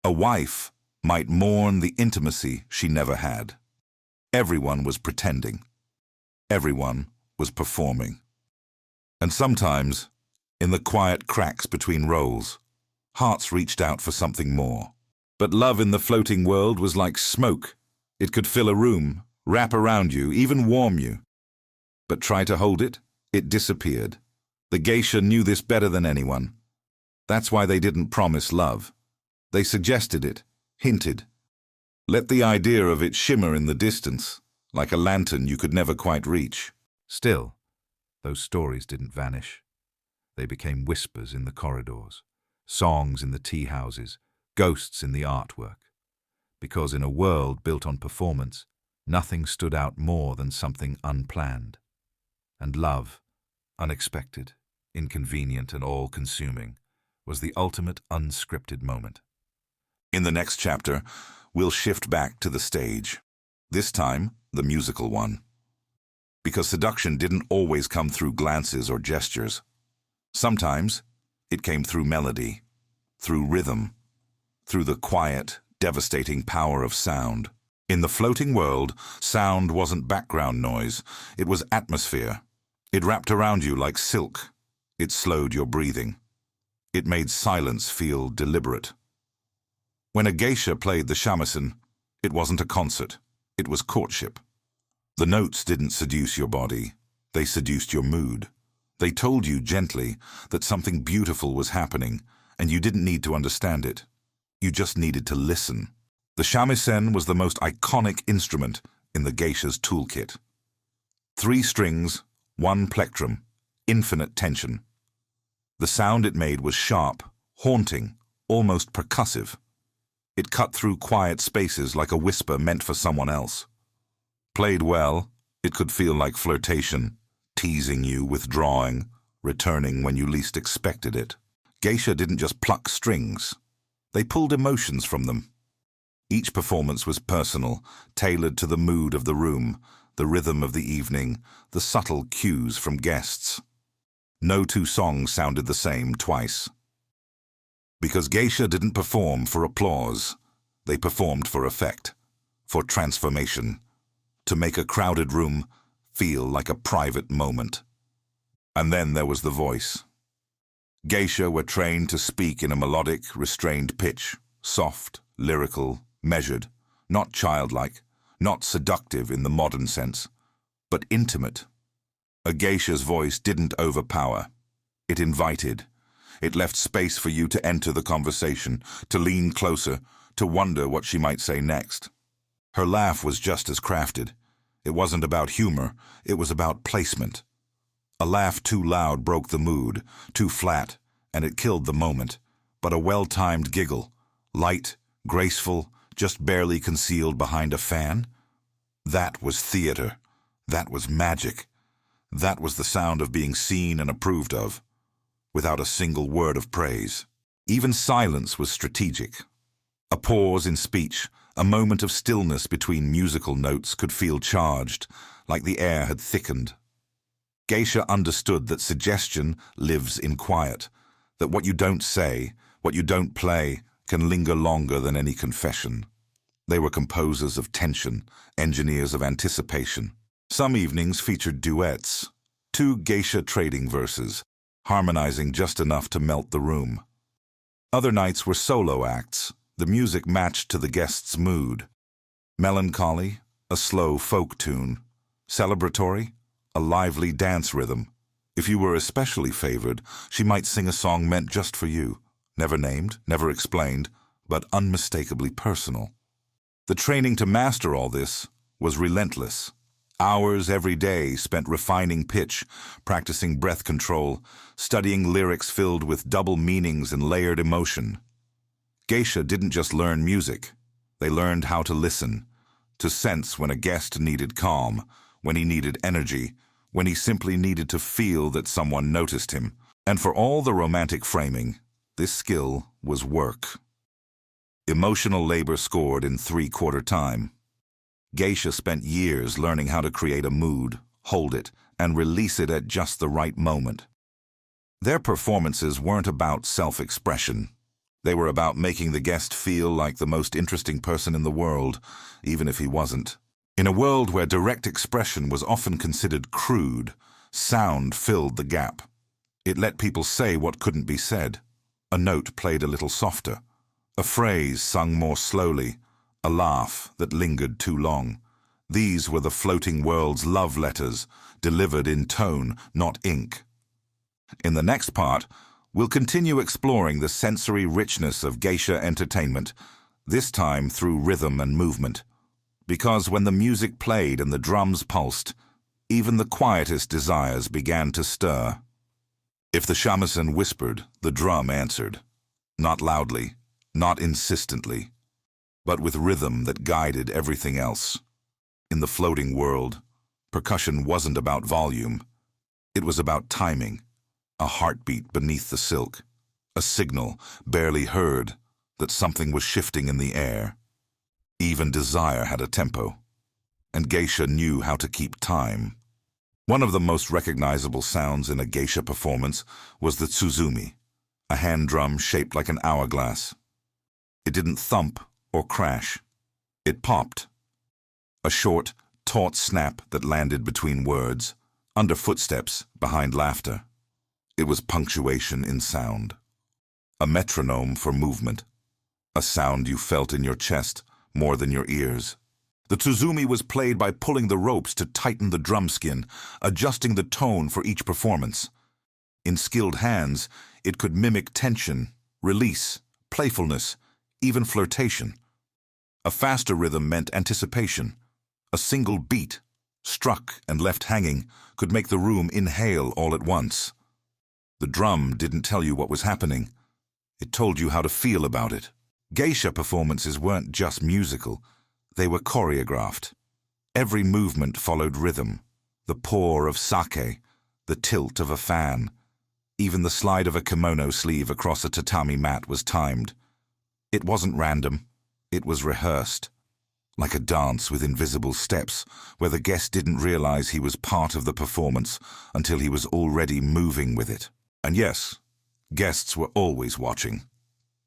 A wife might mourn the intimacy she never had. Everyone was pretending. Everyone was performing. And sometimes, in the quiet cracks between roles, hearts reached out for something more. But love in the floating world was like smoke. It could fill a room, wrap around you, even warm you. But try to hold it, it disappeared. The geisha knew this better than anyone. That's why they didn't promise love. They suggested it, hinted. Let the idea of it shimmer in the distance, like a lantern you could never quite reach. Still, those stories didn't vanish. They became whispers in the corridors, songs in the tea houses, ghosts in the artwork. Because in a world built on performance, nothing stood out more than something unplanned. And love, unexpected, inconvenient and all-consuming, was the ultimate unscripted moment. In the next chapter, we'll shift back to the stage. This time, the musical one. Because seduction didn't always come through glances or gestures. Sometimes, it came through melody, through rhythm, through the quiet, devastating power of sound. In the floating world, sound wasn't background noise, it was atmosphere. It wrapped around you like silk. It slowed your breathing. It made silence feel deliberate. When a geisha played the shamisen, it wasn't a concert, it was courtship. The notes didn't seduce your body, they seduced your mood. They told you gently that something beautiful was happening, and you didn't need to understand it. You just needed to listen. The shamisen was the most iconic instrument in the geisha's toolkit. 3 strings, 1 plectrum, infinite tension. The sound it made was sharp, haunting, almost percussive. It cut through quiet spaces like a whisper meant for someone else. Played well, it could feel like flirtation, teasing you, withdrawing, returning when you least expected it. Geisha didn't just pluck strings. They pulled emotions from them. Each performance was personal, tailored to the mood of the room, the rhythm of the evening, the subtle cues from guests. No 2 songs sounded the same twice. Because Geisha didn't perform for applause, they performed for effect, for transformation, to make a crowded room feel like a private moment. And then there was the voice. Geisha were trained to speak in a melodic, restrained pitch, soft, lyrical, measured, not childlike, not seductive in the modern sense, but intimate. A geisha's voice didn't overpower. It invited. It left space for you to enter the conversation, to lean closer, to wonder what she might say next. Her laugh was just as crafted. It wasn't about humor, it was about placement. A laugh too loud broke the mood, too flat, and it killed the moment. But a well-timed giggle, light, graceful, just barely concealed behind a fan, that was theater. That was magic. That was the sound of being seen and approved of, without a single word of praise. Even silence was strategic. A pause in speech, a moment of stillness between musical notes could feel charged, like the air had thickened. Geisha understood that suggestion lives in quiet, that what you don't say, what you don't play, can linger longer than any confession. They were composers of tension, engineers of anticipation. Some evenings featured duets, 2 geisha trading verses, harmonizing just enough to melt the room. Other nights were solo acts. The music matched to the guest's mood. Melancholy, a slow folk tune. Celebratory, a lively dance rhythm. If you were especially favored, she might sing a song meant just for you, never named, never explained, but unmistakably personal. The training to master all this was relentless. Hours every day spent refining pitch, practicing breath control, studying lyrics filled with double meanings and layered emotion. Geisha didn't just learn music. They learned how to listen, to sense when a guest needed calm, when he needed energy, when he simply needed to feel that someone noticed him. And for all the romantic framing, this skill was work. Emotional labor scored in 3/4 time. Geisha spent years learning how to create a mood, hold it, and release it at just the right moment. Their performances weren't about self-expression. They were about making the guest feel like the most interesting person in the world, even if he wasn't. In a world where direct expression was often considered crude, sound filled the gap. It let people say what couldn't be said. A note played a little softer. A phrase sung more slowly. A laugh that lingered too long. These were the floating world's love letters, delivered in tone, not ink. In the next part, we'll continue exploring the sensory richness of geisha entertainment, this time through rhythm and movement. Because when the music played and the drums pulsed, even the quietest desires began to stir. If the shamisen whispered, the drum answered. Not loudly, not insistently, but with rhythm that guided everything else. In the floating world, percussion wasn't about volume. It was about timing, a heartbeat beneath the silk, a signal barely heard that something was shifting in the air. Even desire had a tempo, and geisha knew how to keep time. One of the most recognizable sounds in a geisha performance was the tsuzumi, a hand drum shaped like an hourglass. It didn't thump or crash. It popped. A short, taut snap that landed between words, under footsteps, behind laughter. It was punctuation in sound. A metronome for movement. A sound you felt in your chest more than your ears. The tsuzumi was played by pulling the ropes to tighten the drum skin, adjusting the tone for each performance. In skilled hands, it could mimic tension, release, playfulness, even flirtation. A faster rhythm meant anticipation. A single beat, struck and left hanging, could make the room inhale all at once. The drum didn't tell you what was happening. It told you how to feel about it. Geisha performances weren't just musical. They were choreographed. Every movement followed rhythm. The pour of sake, the tilt of a fan. Even the slide of a kimono sleeve across a tatami mat was timed. It wasn't random. It was rehearsed. Like a dance with invisible steps, where the guest didn't realize he was part of the performance until he was already moving with it. And yes, guests were always watching.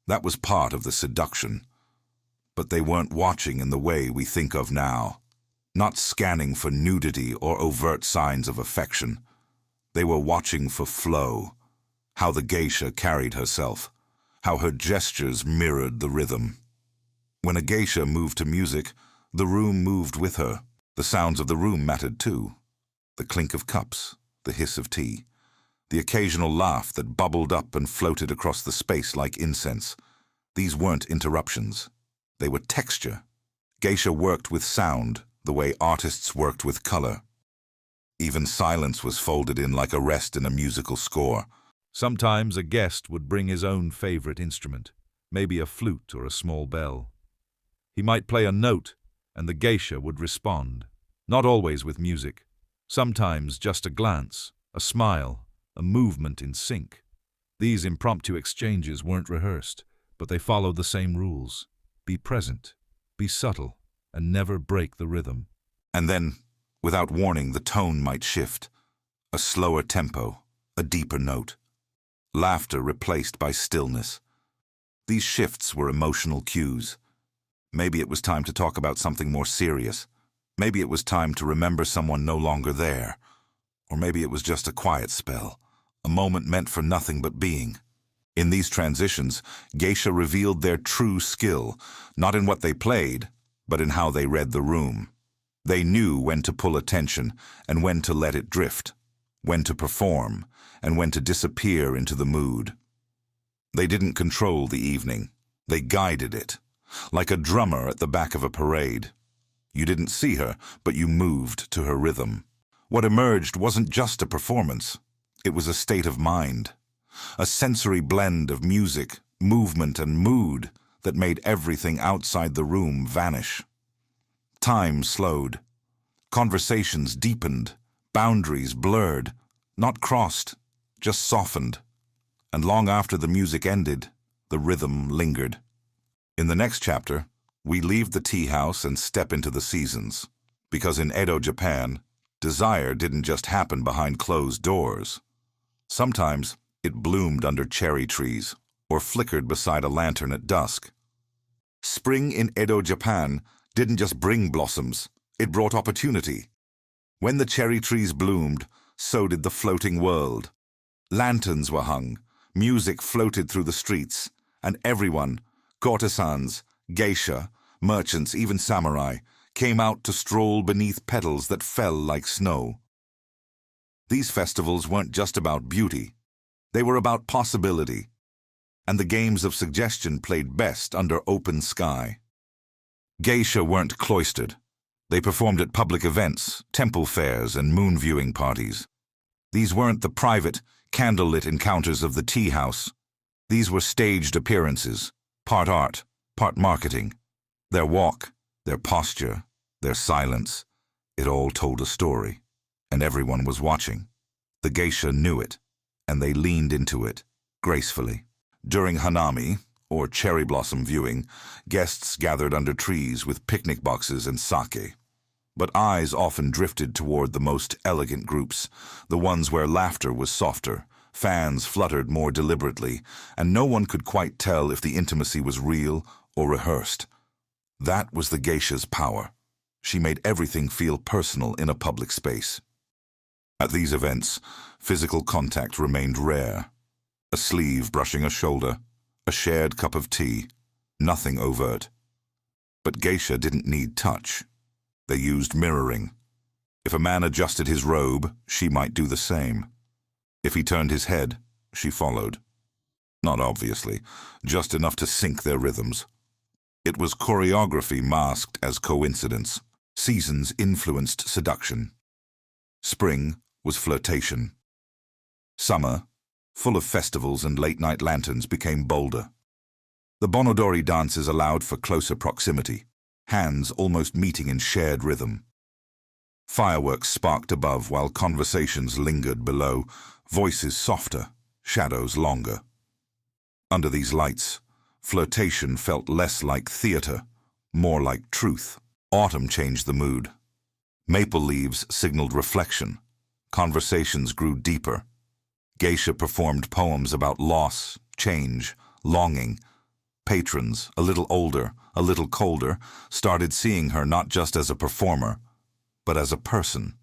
That was part of the seduction. But they weren't watching in the way we think of now. Not scanning for nudity or overt signs of affection. They were watching for flow, how the geisha carried herself, how her gestures mirrored the rhythm. When a geisha moved to music, the room moved with her. The sounds of the room mattered too. The clink of cups, the hiss of tea, the occasional laugh that bubbled up and floated across the space like incense. These weren't interruptions. They were texture. Geisha worked with sound, the way artists worked with color. Even silence was folded in like a rest in a musical score. Sometimes a guest would bring his own favorite instrument, maybe a flute or a small bell. He might play a note, and the geisha would respond, not always with music, sometimes just a glance, a smile, a movement in sync. These impromptu exchanges weren't rehearsed, but they followed the same rules. Be present, be subtle, and never break the rhythm. And then, without warning, the tone might shift. A slower tempo, a deeper note. Laughter replaced by stillness. These shifts were emotional cues. Maybe it was time to talk about something more serious. Maybe it was time to remember someone no longer there. Or maybe it was just a quiet spell, a moment meant for nothing but being. In these transitions, geisha revealed their true skill, not in what they played, but in how they read the room. They knew when to pull attention and when to let it drift, when to perform and when to disappear into the mood. They didn't control the evening. They guided it, like a drummer at the back of a parade. You didn't see her, but you moved to her rhythm. What emerged wasn't just a performance. It was a state of mind, a sensory blend of music, movement, and mood that made everything outside the room vanish. Time slowed. Conversations deepened. Boundaries blurred. Not crossed, just softened. And long after the music ended, the rhythm lingered. In the next chapter, we leave the tea house and step into the seasons. Because in Edo, Japan, desire didn't just happen behind closed doors. Sometimes it bloomed under cherry trees or flickered beside a lantern at dusk. Spring in Edo, Japan didn't just bring blossoms, it brought opportunity. When the cherry trees bloomed, so did the floating world. Lanterns were hung, music floated through the streets, and everyone, courtesans, geisha, merchants, even samurai, came out to stroll beneath petals that fell like snow. These festivals weren't just about beauty. They were about possibility. And the games of suggestion played best under open sky. Geisha weren't cloistered. They performed at public events, temple fairs, and moon viewing parties. These weren't the private, candlelit encounters of the tea house. These were staged appearances, part art, part marketing. Their walk, their posture, their silence, it all told a story, and everyone was watching. The geisha knew it, and they leaned into it, gracefully. During hanami, or cherry blossom viewing, guests gathered under trees with picnic boxes and sake. But eyes often drifted toward the most elegant groups, the ones where laughter was softer, fans fluttered more deliberately, and no one could quite tell if the intimacy was real or rehearsed. That was the geisha's power. She made everything feel personal in a public space. At these events, physical contact remained rare. A sleeve brushing a shoulder, a shared cup of tea, nothing overt. But geisha didn't need touch. They used mirroring. If a man adjusted his robe, she might do the same. If he turned his head, she followed. Not obviously, just enough to sync their rhythms. It was choreography masked as coincidence. Seasons influenced seduction. Spring was flirtation. Summer, full of festivals and late-night lanterns, became bolder. The Bonodori dances allowed for closer proximity, hands almost meeting in shared rhythm. Fireworks sparked above while conversations lingered below, voices softer, shadows longer. Under these lights, flirtation felt less like theater, more like truth. Autumn changed the mood. Maple leaves signaled reflection. Conversations grew deeper. Geisha performed poems about loss, change, longing. Patrons, a little older, a little colder, started seeing her not just as a performer, but as a person.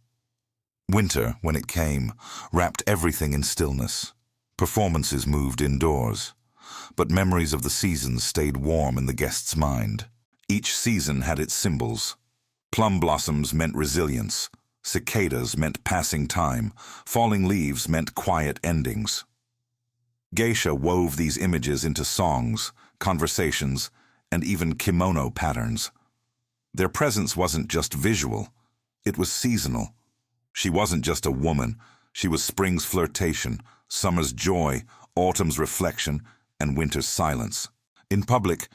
Winter, when it came, wrapped everything in stillness. Performances moved indoors. But memories of the seasons stayed warm in the guest's mind. Each season had its symbols. Plum blossoms meant resilience. Cicadas meant passing time. Falling leaves meant quiet endings. Geisha wove these images into songs, conversations, and even kimono patterns. Their presence wasn't just visual, it was seasonal. She wasn't just a woman, she was spring's flirtation, summer's joy, autumn's reflection, and winter's silence. In public,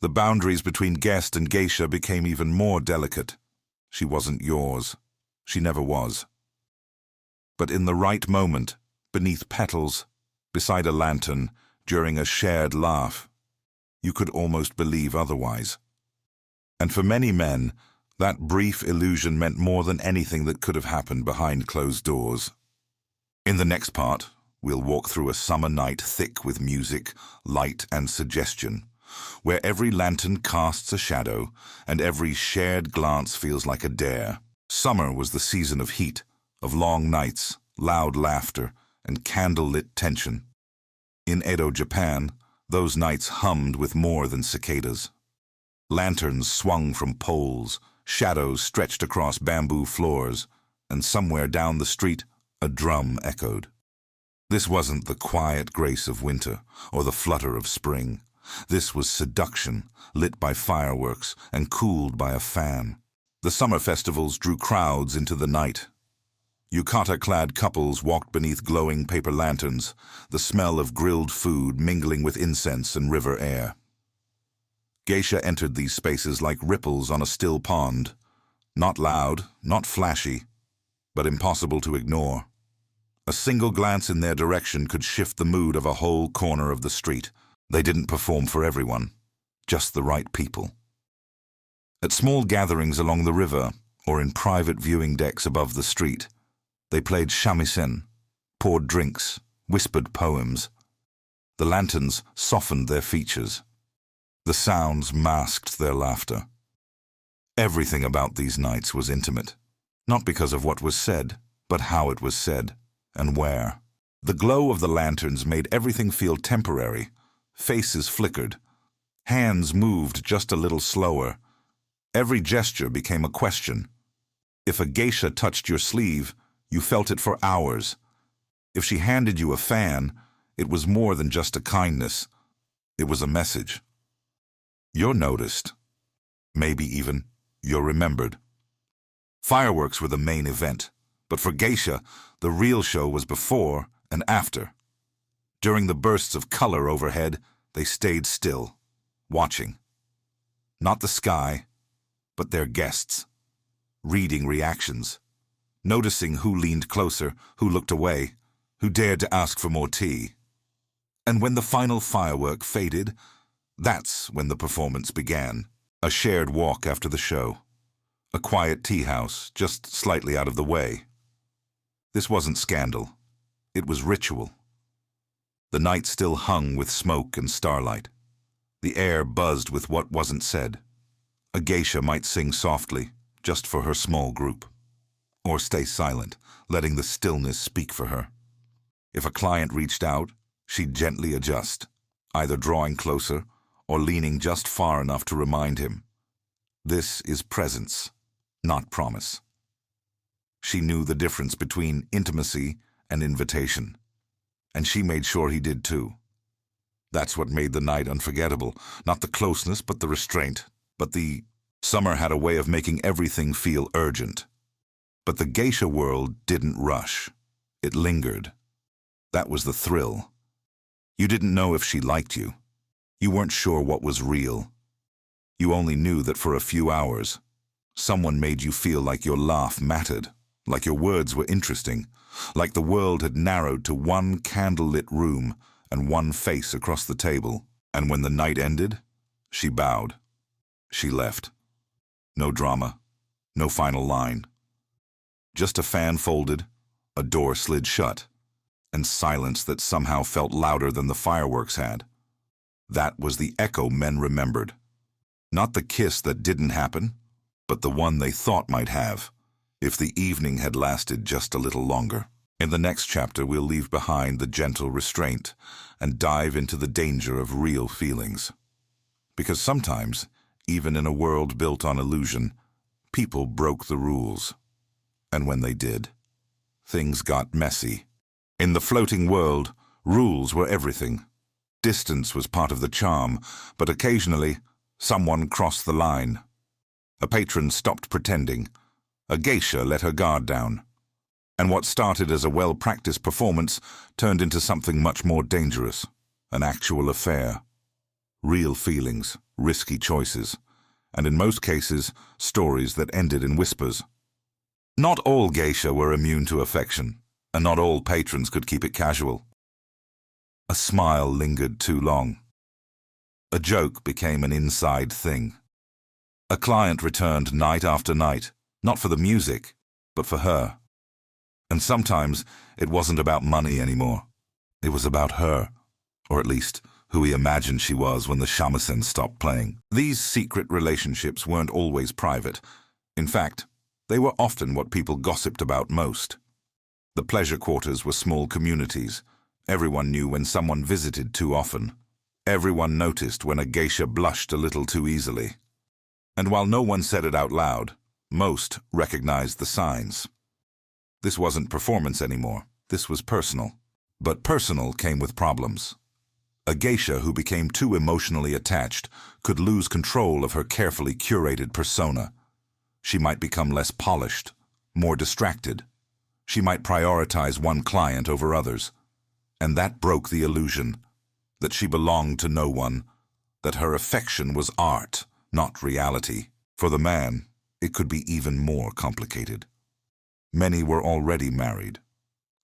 the boundaries between guest and geisha became even more delicate. She wasn't yours. She never was. But in the right moment, beneath petals, beside a lantern, during a shared laugh, you could almost believe otherwise. And for many men, that brief illusion meant more than anything that could have happened behind closed doors. In the next part, we'll walk through a summer night thick with music, light, and suggestion, where every lantern casts a shadow and every shared glance feels like a dare. Summer was the season of heat, of long nights, loud laughter, and candle-lit tension. In Edo, Japan, those nights hummed with more than cicadas. Lanterns swung from poles, shadows stretched across bamboo floors, and somewhere down the street, a drum echoed. This wasn't the quiet grace of winter or the flutter of spring. This was seduction, lit by fireworks and cooled by a fan. The summer festivals drew crowds into the night. Yukata-clad couples walked beneath glowing paper lanterns, the smell of grilled food mingling with incense and river air. Geisha entered these spaces like ripples on a still pond, not loud, not flashy, but impossible to ignore. A single glance in their direction could shift the mood of a whole corner of the street. They didn't perform for everyone, just the right people. At small gatherings along the river or in private viewing decks above the street, they played shamisen, poured drinks, whispered poems. The lanterns softened their features. The sounds masked their laughter. Everything about these nights was intimate, not because of what was said, but how it was said, and where. The glow of the lanterns made everything feel temporary. Faces flickered. Hands moved just a little slower. Every gesture became a question. If a geisha touched your sleeve, you felt it for hours. If she handed you a fan, it was more than just a kindness. It was a message. You're noticed. Maybe even, you're remembered. Fireworks were the main event, but for geisha, the real show was before and after. During the bursts of color overhead, they stayed still, watching. Not the sky, but their guests. Reading reactions. Noticing who leaned closer, who looked away, who dared to ask for more tea. And when the final firework faded, that's when the performance began. A shared walk after the show. A quiet tea house, just slightly out of the way. This wasn't scandal. It was ritual. The night still hung with smoke and starlight. The air buzzed with what wasn't said. A geisha might sing softly, just for her small group. Or stay silent, letting the stillness speak for her. If a client reached out, she'd gently adjust, either drawing closer or leaning just far enough to remind him. This is presence, not promise. She knew the difference between intimacy and invitation, and she made sure he did too. That's what made the night unforgettable, not the closeness but the restraint, but the Summer had a way of making everything feel urgent. But the geisha world didn't rush. It lingered. That was the thrill. You didn't know if she liked you. You weren't sure what was real. You only knew that for a few hours, someone made you feel like your laugh mattered, like your words were interesting, like the world had narrowed to one candlelit room and one face across the table. And when the night ended, she bowed. She left. No drama, no final line. Just a fan folded, a door slid shut, and silence that somehow felt louder than the fireworks had. That was the echo men remembered. Not the kiss that didn't happen, but the one they thought might have, if the evening had lasted just a little longer. In the next chapter, we'll leave behind the gentle restraint and dive into the danger of real feelings. Because sometimes, even in a world built on illusion, people broke the rules. And when they did, things got messy. In the floating world, rules were everything. Distance was part of the charm, but occasionally, someone crossed the line. A patron stopped pretending. A geisha let her guard down. And what started as a well-practiced performance turned into something much more dangerous, an actual affair. Real feelings, risky choices, and in most cases, stories that ended in whispers. Not all geisha were immune to affection, and not all patrons could keep it casual. A smile lingered too long. A joke became an inside thing. A client returned night after night, not for the music, but for her. And sometimes it wasn't about money anymore. It was about her, or at least who he imagined she was when the shamisen stopped playing. These secret relationships weren't always private. In fact, they were often what people gossiped about most. The pleasure quarters were small communities. Everyone knew when someone visited too often. Everyone noticed when a geisha blushed a little too easily. And while no one said it out loud, most recognized the signs. This wasn't performance anymore. This was personal. But personal came with problems. A geisha who became too emotionally attached could lose control of her carefully curated persona. She might become less polished, more distracted. She might prioritize one client over others. And that broke the illusion that she belonged to no one, that her affection was art, not reality. For the man, it could be even more complicated. Many were already married.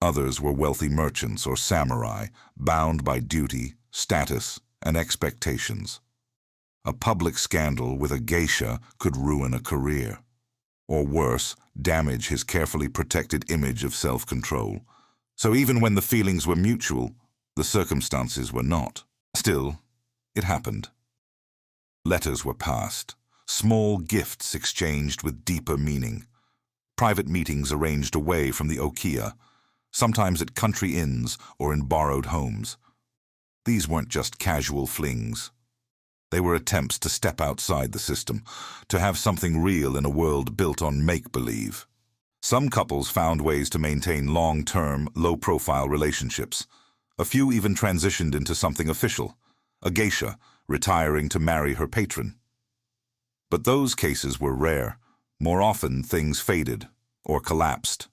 Others were wealthy merchants or samurai, bound by duty, status, and expectations. A public scandal with a geisha could ruin a career. Or worse, damage his carefully protected image of self-control. So even when the feelings were mutual, the circumstances were not. Still, it happened. Letters were passed, small gifts exchanged with deeper meaning. Private meetings arranged away from the okiya, sometimes at country inns or in borrowed homes. These weren't just casual flings. They were attempts to step outside the system, to have something real in a world built on make-believe. Some couples found ways to maintain long-term, low-profile relationships. A few even transitioned into something official, a geisha retiring to marry her patron. But those cases were rare. More often, things faded or collapsed.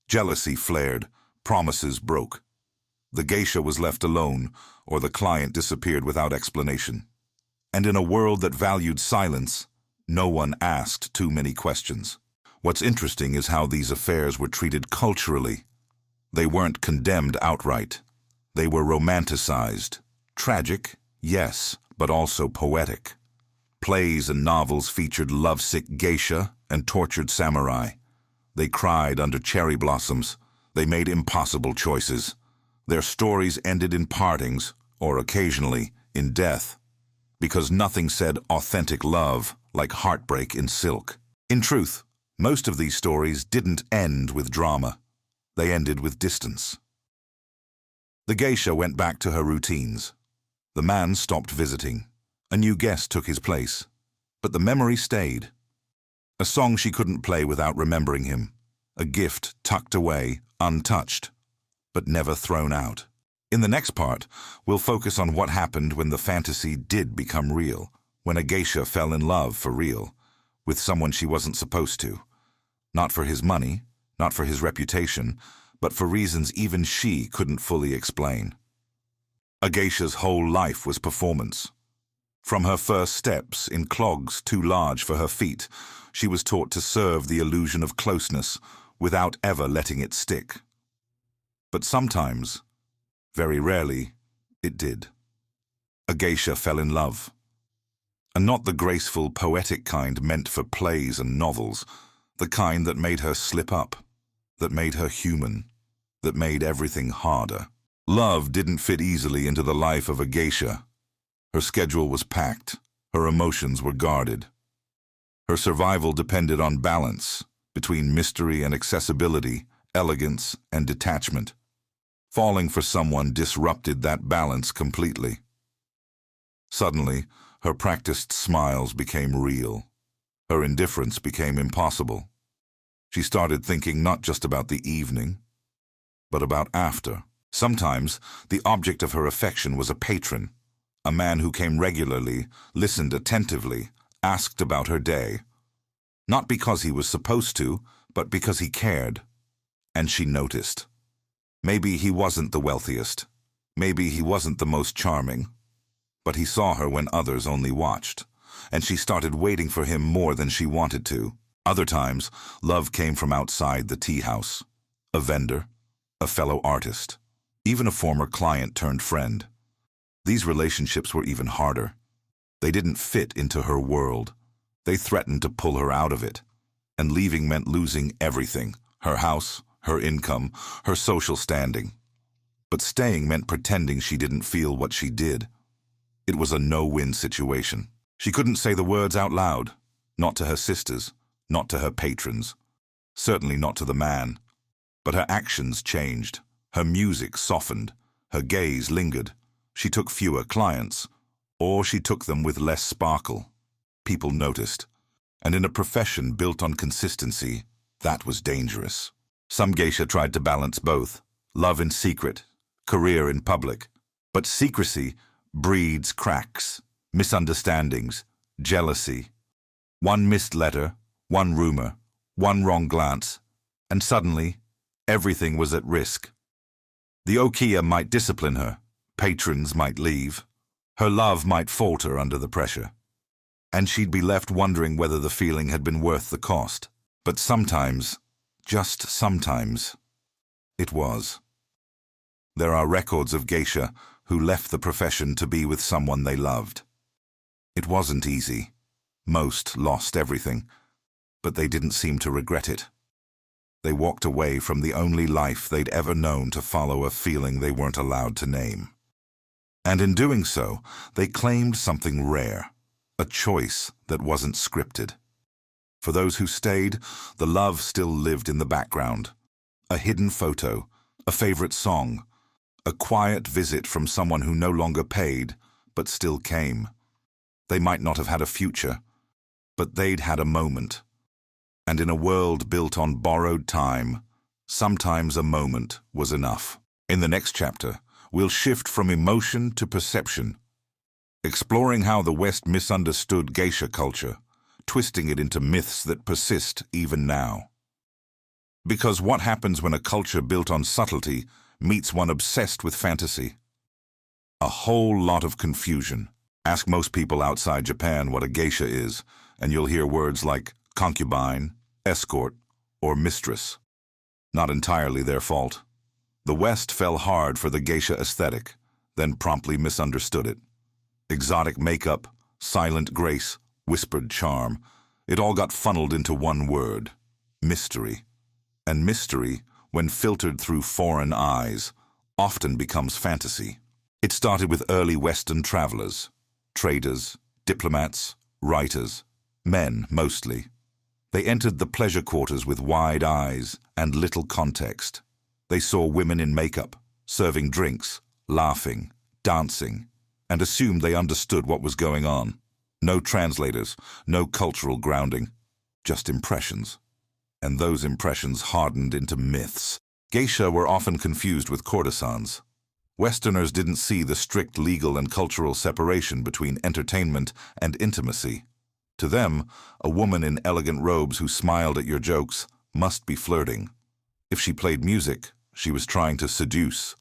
Jealousy flared, promises broke. The geisha was left alone, or the client disappeared without explanation. And in a world that valued silence, no one asked too many questions. What's interesting is how these affairs were treated culturally. They weren't condemned outright. They were romanticized. Tragic, yes, but also poetic. Plays and novels featured lovesick geisha and tortured samurai. They cried under cherry blossoms. They made impossible choices. Their stories ended in partings, or occasionally in death. Because nothing said authentic love like heartbreak in silk. In truth, most of these stories didn't end with drama. They ended with distance. The geisha went back to her routines. The man stopped visiting. A new guest took his place. But the memory stayed. A song she couldn't play without remembering him. A gift tucked away, untouched, but never thrown out. In the next part, we'll focus on what happened when the fantasy did become real, when a geisha fell in love for real, with someone she wasn't supposed to. Not for his money, not for his reputation, but for reasons even she couldn't fully explain. A geisha's whole life was performance. From her first steps in clogs too large for her feet, she was taught to serve the illusion of closeness without ever letting it stick. But sometimes, very rarely, it did. A geisha fell in love. And not the graceful, poetic kind meant for plays and novels, the kind that made her slip up, that made her human, that made everything harder. Love didn't fit easily into the life of a geisha. Her schedule was packed, her emotions were guarded. Her survival depended on balance between mystery and accessibility, elegance and detachment. Falling for someone disrupted that balance completely. Suddenly, her practiced smiles became real. Her indifference became impossible. She started thinking not just about the evening, but about after. Sometimes, the object of her affection was a patron, a man who came regularly, listened attentively, asked about her day. Not because he was supposed to, but because he cared. And she noticed. Maybe he wasn't the wealthiest. Maybe he wasn't the most charming. But he saw her when others only watched, and she started waiting for him more than she wanted to. Other times, love came from outside the tea house. A vendor, a fellow artist, even a former client turned friend. These relationships were even harder. They didn't fit into her world. They threatened to pull her out of it. And leaving meant losing everything: her house, her income, her social standing. But staying meant pretending she didn't feel what she did. It was a no-win situation. She couldn't say the words out loud, not to her sisters, not to her patrons, certainly not to the man. But her actions changed. Her music softened. Her gaze lingered. She took fewer clients, or she took them with less sparkle. People noticed. And in a profession built on consistency, that was dangerous. Some geisha tried to balance both, love in secret, career in public. But secrecy breeds cracks, misunderstandings, jealousy. One missed letter, one rumor, one wrong glance, and suddenly, everything was at risk. The okiya might discipline her, patrons might leave, her love might falter under the pressure, and she'd be left wondering whether the feeling had been worth the cost. But sometimes, just sometimes, it was. There are records of geisha who left the profession to be with someone they loved. It wasn't easy. Most lost everything, but they didn't seem to regret it. They walked away from the only life they'd ever known to follow a feeling they weren't allowed to name. And in doing so, they claimed something rare, a choice that wasn't scripted. For those who stayed, the love still lived in the background. A hidden photo, a favorite song, a quiet visit from someone who no longer paid, but still came. They might not have had a future, but they'd had a moment. And in a world built on borrowed time, sometimes a moment was enough. In the next chapter, we'll shift from emotion to perception, exploring how the West misunderstood geisha culture, twisting it into myths that persist even now. Because what happens when a culture built on subtlety meets one obsessed with fantasy? A whole lot of confusion. Ask most people outside Japan what a geisha is, and you'll hear words like concubine, escort, or mistress. Not entirely their fault. The West fell hard for the geisha aesthetic, then promptly misunderstood it. Exotic makeup, silent grace, whispered charm, it all got funneled into one word: mystery. And mystery, when filtered through foreign eyes, often becomes fantasy. It started with early Western travelers, traders, diplomats, writers, men mostly. They entered the pleasure quarters with wide eyes and little context. They saw women in makeup, serving drinks, laughing, dancing, and assumed they understood what was going on. No translators, no cultural grounding, just impressions. And those impressions hardened into myths. Geisha were often confused with courtesans. Westerners didn't see the strict legal and cultural separation between entertainment and intimacy. To them, a woman in elegant robes who smiled at your jokes must be flirting. If she played music, she was trying to seduce.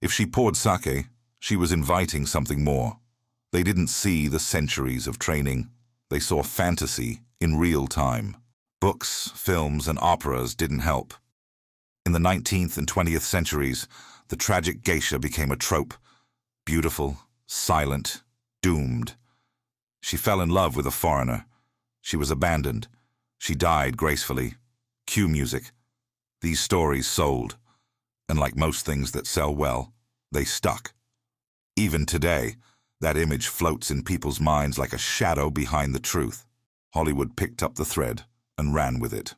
If she poured sake, she was inviting something more. They didn't see the centuries of training. They saw fantasy in real time. Books, films, and operas didn't help. In the 19th and 20th centuries, the tragic geisha became a trope. Beautiful, silent, doomed. She fell in love with a foreigner. She was abandoned. She died gracefully. Cue music. These stories sold. And like most things that sell well, they stuck. Even today, that image floats in people's minds like a shadow behind the truth. Hollywood picked up the thread and ran with it.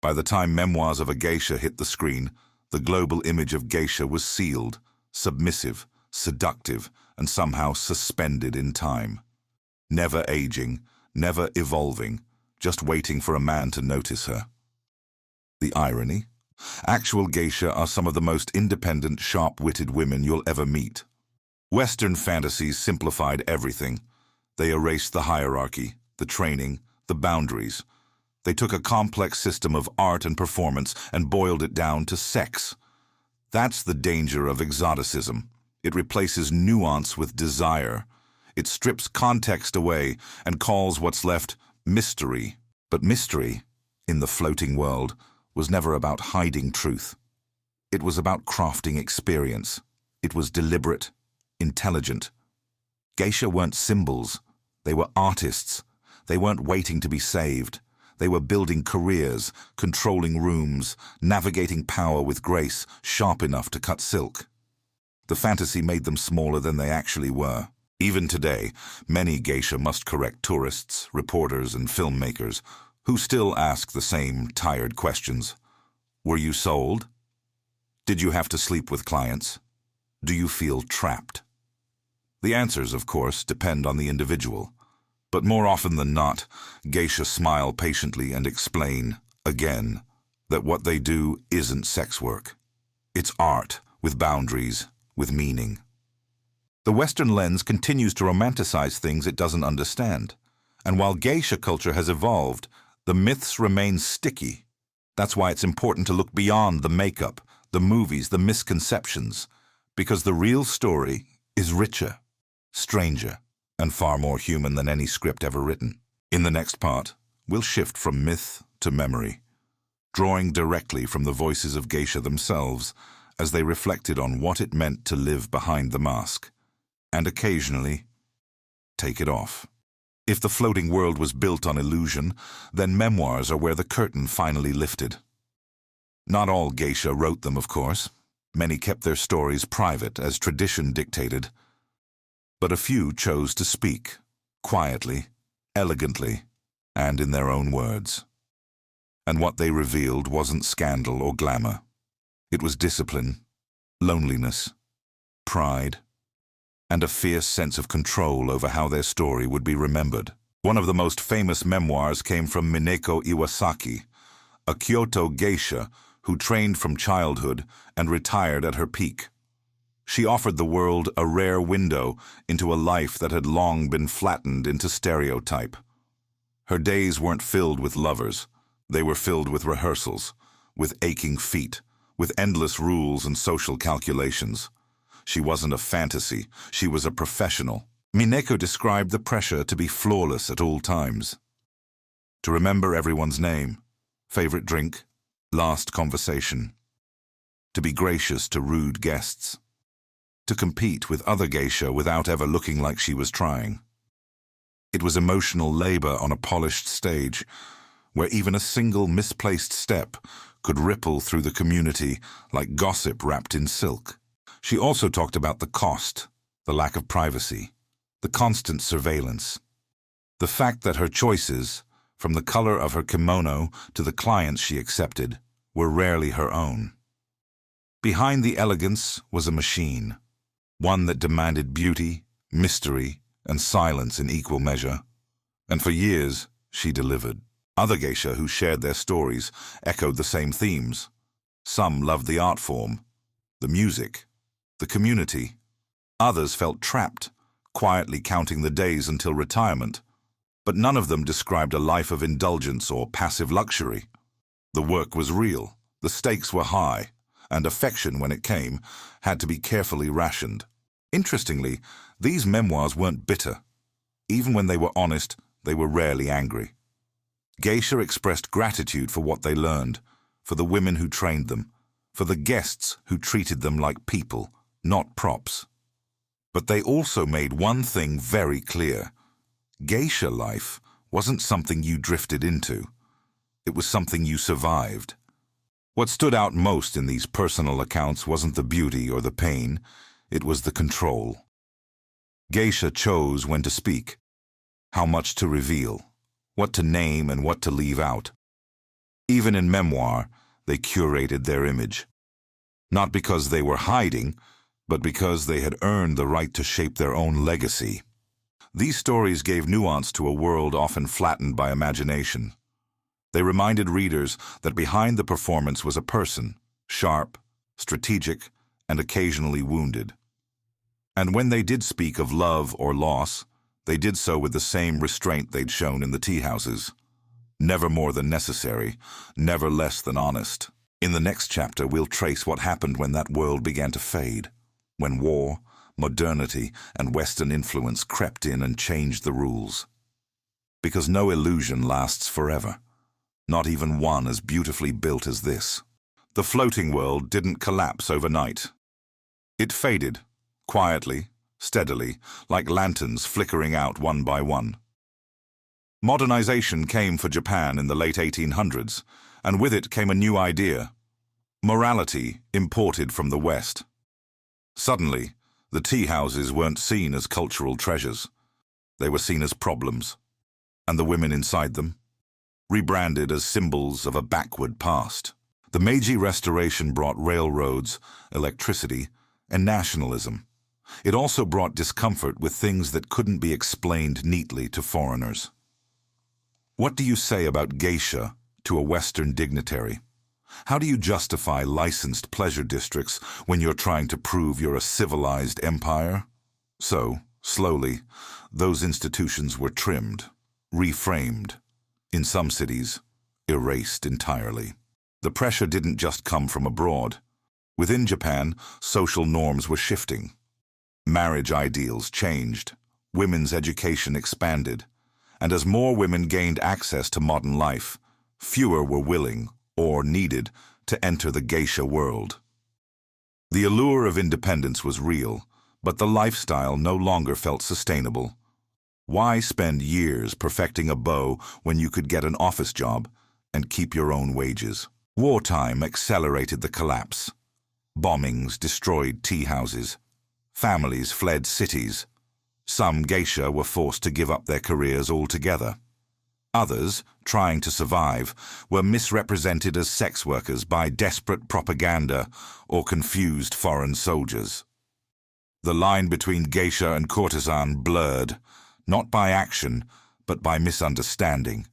By the time Memoirs of a Geisha hit the screen, the global image of geisha was sealed, submissive, seductive, and somehow suspended in time. Never aging, never evolving, just waiting for a man to notice her. The irony? Actual geisha are some of the most independent, sharp-witted women you'll ever meet. Western fantasies simplified everything. They erased the hierarchy, the training, the boundaries. They took a complex system of art and performance and boiled it down to sex. That's the danger of exoticism. It replaces nuance with desire. It strips context away and calls what's left mystery. But mystery, in the floating world, was never about hiding truth. It was about crafting experience. It was deliberate, intelligent. Geisha weren't symbols. They were artists. They weren't waiting to be saved. They were building careers, controlling rooms, navigating power with grace, sharp enough to cut silk. The fantasy made them smaller than they actually were. Even today, many geisha must correct tourists, reporters, and filmmakers who still ask the same tired questions. Were you sold? Did you have to sleep with clients? Do you feel trapped? The answers, of course, depend on the individual. But more often than not, geisha smile patiently and explain, again, that what they do isn't sex work. It's art, with boundaries, with meaning. The Western lens continues to romanticize things it doesn't understand. And while geisha culture has evolved, the myths remain sticky. That's why it's important to look beyond the makeup, the movies, the misconceptions, because the real story is richer, stranger, and far more human than any script ever written. In the next part, we'll shift from myth to memory, drawing directly from the voices of geisha themselves as they reflected on what it meant to live behind the mask, and occasionally, take it off. If the floating world was built on illusion, then memoirs are where the curtain finally lifted. Not all geisha wrote them, of course. Many kept their stories private, as tradition dictated. But a few chose to speak, quietly, elegantly, and in their own words. And what they revealed wasn't scandal or glamour. It was discipline, loneliness, pride, and a fierce sense of control over how their story would be remembered. One of the most famous memoirs came from Mineko Iwasaki, a Kyoto geisha who trained from childhood and retired at her peak. She offered the world a rare window into a life that had long been flattened into stereotype. Her days weren't filled with lovers. They were filled with rehearsals, with aching feet, with endless rules and social calculations. She wasn't a fantasy. She was a professional. Mineko described the pressure to be flawless at all times. To remember everyone's name, favorite drink, last conversation. To be gracious to rude guests. To compete with other geisha without ever looking like she was trying. It was emotional labor on a polished stage, where even a single misplaced step could ripple through the community like gossip wrapped in silk. She also talked about the cost, the lack of privacy, the constant surveillance. The fact that her choices, from the color of her kimono to the clients she accepted, were rarely her own. Behind the elegance was a machine. One that demanded beauty, mystery, and silence in equal measure. And for years, she delivered. Other geisha who shared their stories echoed the same themes. Some loved the art form, the music, the community. Others felt trapped, quietly counting the days until retirement. But none of them described a life of indulgence or passive luxury. The work was real, the stakes were high, and affection, when it came, had to be carefully rationed. Interestingly, these memoirs weren't bitter. Even when they were honest, they were rarely angry. Geisha expressed gratitude for what they learned, for the women who trained them, for the guests who treated them like people, not props. But they also made one thing very clear. Geisha life wasn't something you drifted into. It was something you survived. What stood out most in these personal accounts wasn't the beauty or the pain, it was the control. Geisha chose when to speak, how much to reveal, what to name and what to leave out. Even in memoir, they curated their image. Not because they were hiding, but because they had earned the right to shape their own legacy. These stories gave nuance to a world often flattened by imagination. They reminded readers that behind the performance was a person, sharp, strategic, and occasionally wounded. And when they did speak of love or loss, they did so with the same restraint they'd shown in the tea houses. Never more than necessary, never less than honest. In the next chapter, we'll trace what happened when that world began to fade, when war, modernity, and Western influence crept in and changed the rules. Because no illusion lasts forever, not even one as beautifully built as this. The floating world didn't collapse overnight. It faded, quietly, steadily, like lanterns flickering out one by one. Modernization came for Japan in the late 1800s, and with it came a new idea: morality imported from the West. Suddenly, the tea houses weren't seen as cultural treasures. They were seen as problems, and the women inside them, rebranded as symbols of a backward past. The Meiji Restoration brought railroads, electricity, and nationalism. It also brought discomfort with things that couldn't be explained neatly to foreigners. What do you say about geisha to a Western dignitary? How do you justify licensed pleasure districts when you're trying to prove you're a civilized empire? So, slowly, those institutions were trimmed, reframed. In some cities, erased entirely. The pressure didn't just come from abroad. Within Japan, social norms were shifting. Marriage ideals changed, women's education expanded, and as more women gained access to modern life, fewer were willing, or needed, to enter the geisha world. The allure of independence was real, but the lifestyle no longer felt sustainable. Why spend years perfecting a bow when you could get an office job and keep your own wages? Wartime accelerated the collapse. Bombings destroyed tea houses. Families fled cities. Some geisha were forced to give up their careers altogether. Others, trying to survive, were misrepresented as sex workers by desperate propaganda or confused foreign soldiers. The line between geisha and courtesan blurred, not by action, but by misunderstanding.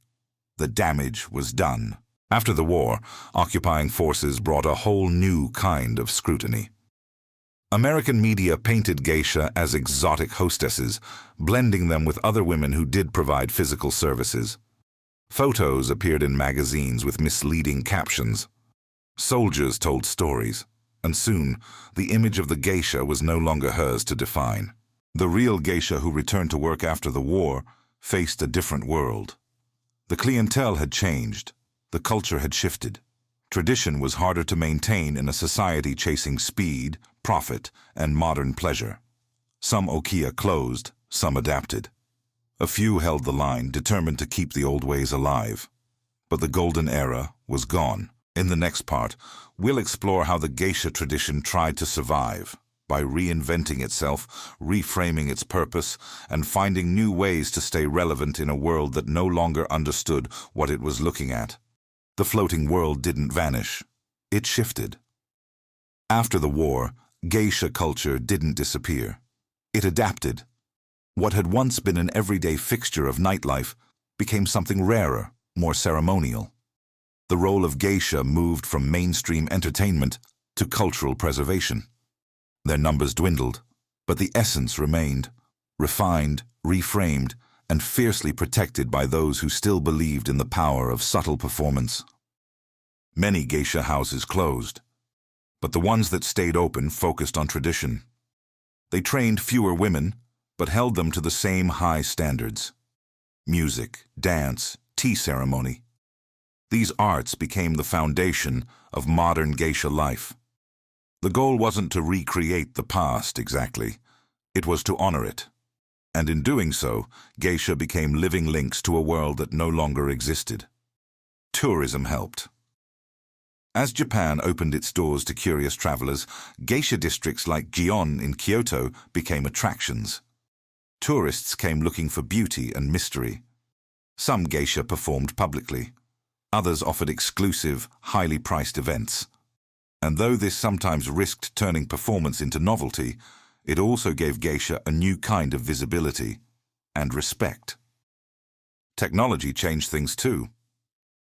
The damage was done. After the war, occupying forces brought a whole new kind of scrutiny. American media painted geisha as exotic hostesses, blending them with other women who did provide physical services. Photos appeared in magazines with misleading captions. Soldiers told stories, and soon the image of the geisha was no longer hers to define. The real geisha who returned to work after the war faced a different world. The clientele had changed. The culture had shifted. Tradition was harder to maintain in a society chasing speed, profit, and modern pleasure. Some okiya closed, some adapted. A few held the line, determined to keep the old ways alive. But the golden era was gone. In the next part, we'll explore how the geisha tradition tried to survive, by reinventing itself, reframing its purpose, and finding new ways to stay relevant in a world that no longer understood what it was looking at. The floating world didn't vanish. It shifted. After the war, geisha culture didn't disappear. It adapted. What had once been an everyday fixture of nightlife became something rarer, more ceremonial. The role of geisha moved from mainstream entertainment to cultural preservation. Their numbers dwindled, but the essence remained, refined, reframed, and fiercely protected by those who still believed in the power of subtle performance. Many geisha houses closed, but the ones that stayed open focused on tradition. They trained fewer women, but held them to the same high standards. Music, dance, tea ceremony. These arts became the foundation of modern geisha life. The goal wasn't to recreate the past exactly, it was to honor it. And in doing so, geisha became living links to a world that no longer existed. Tourism helped. As Japan opened its doors to curious travelers, geisha districts like Gion in Kyoto became attractions. Tourists came looking for beauty and mystery. Some geisha performed publicly. Others offered exclusive, highly priced events. And though this sometimes risked turning performance into novelty, it also gave geisha a new kind of visibility and respect. Technology changed things too.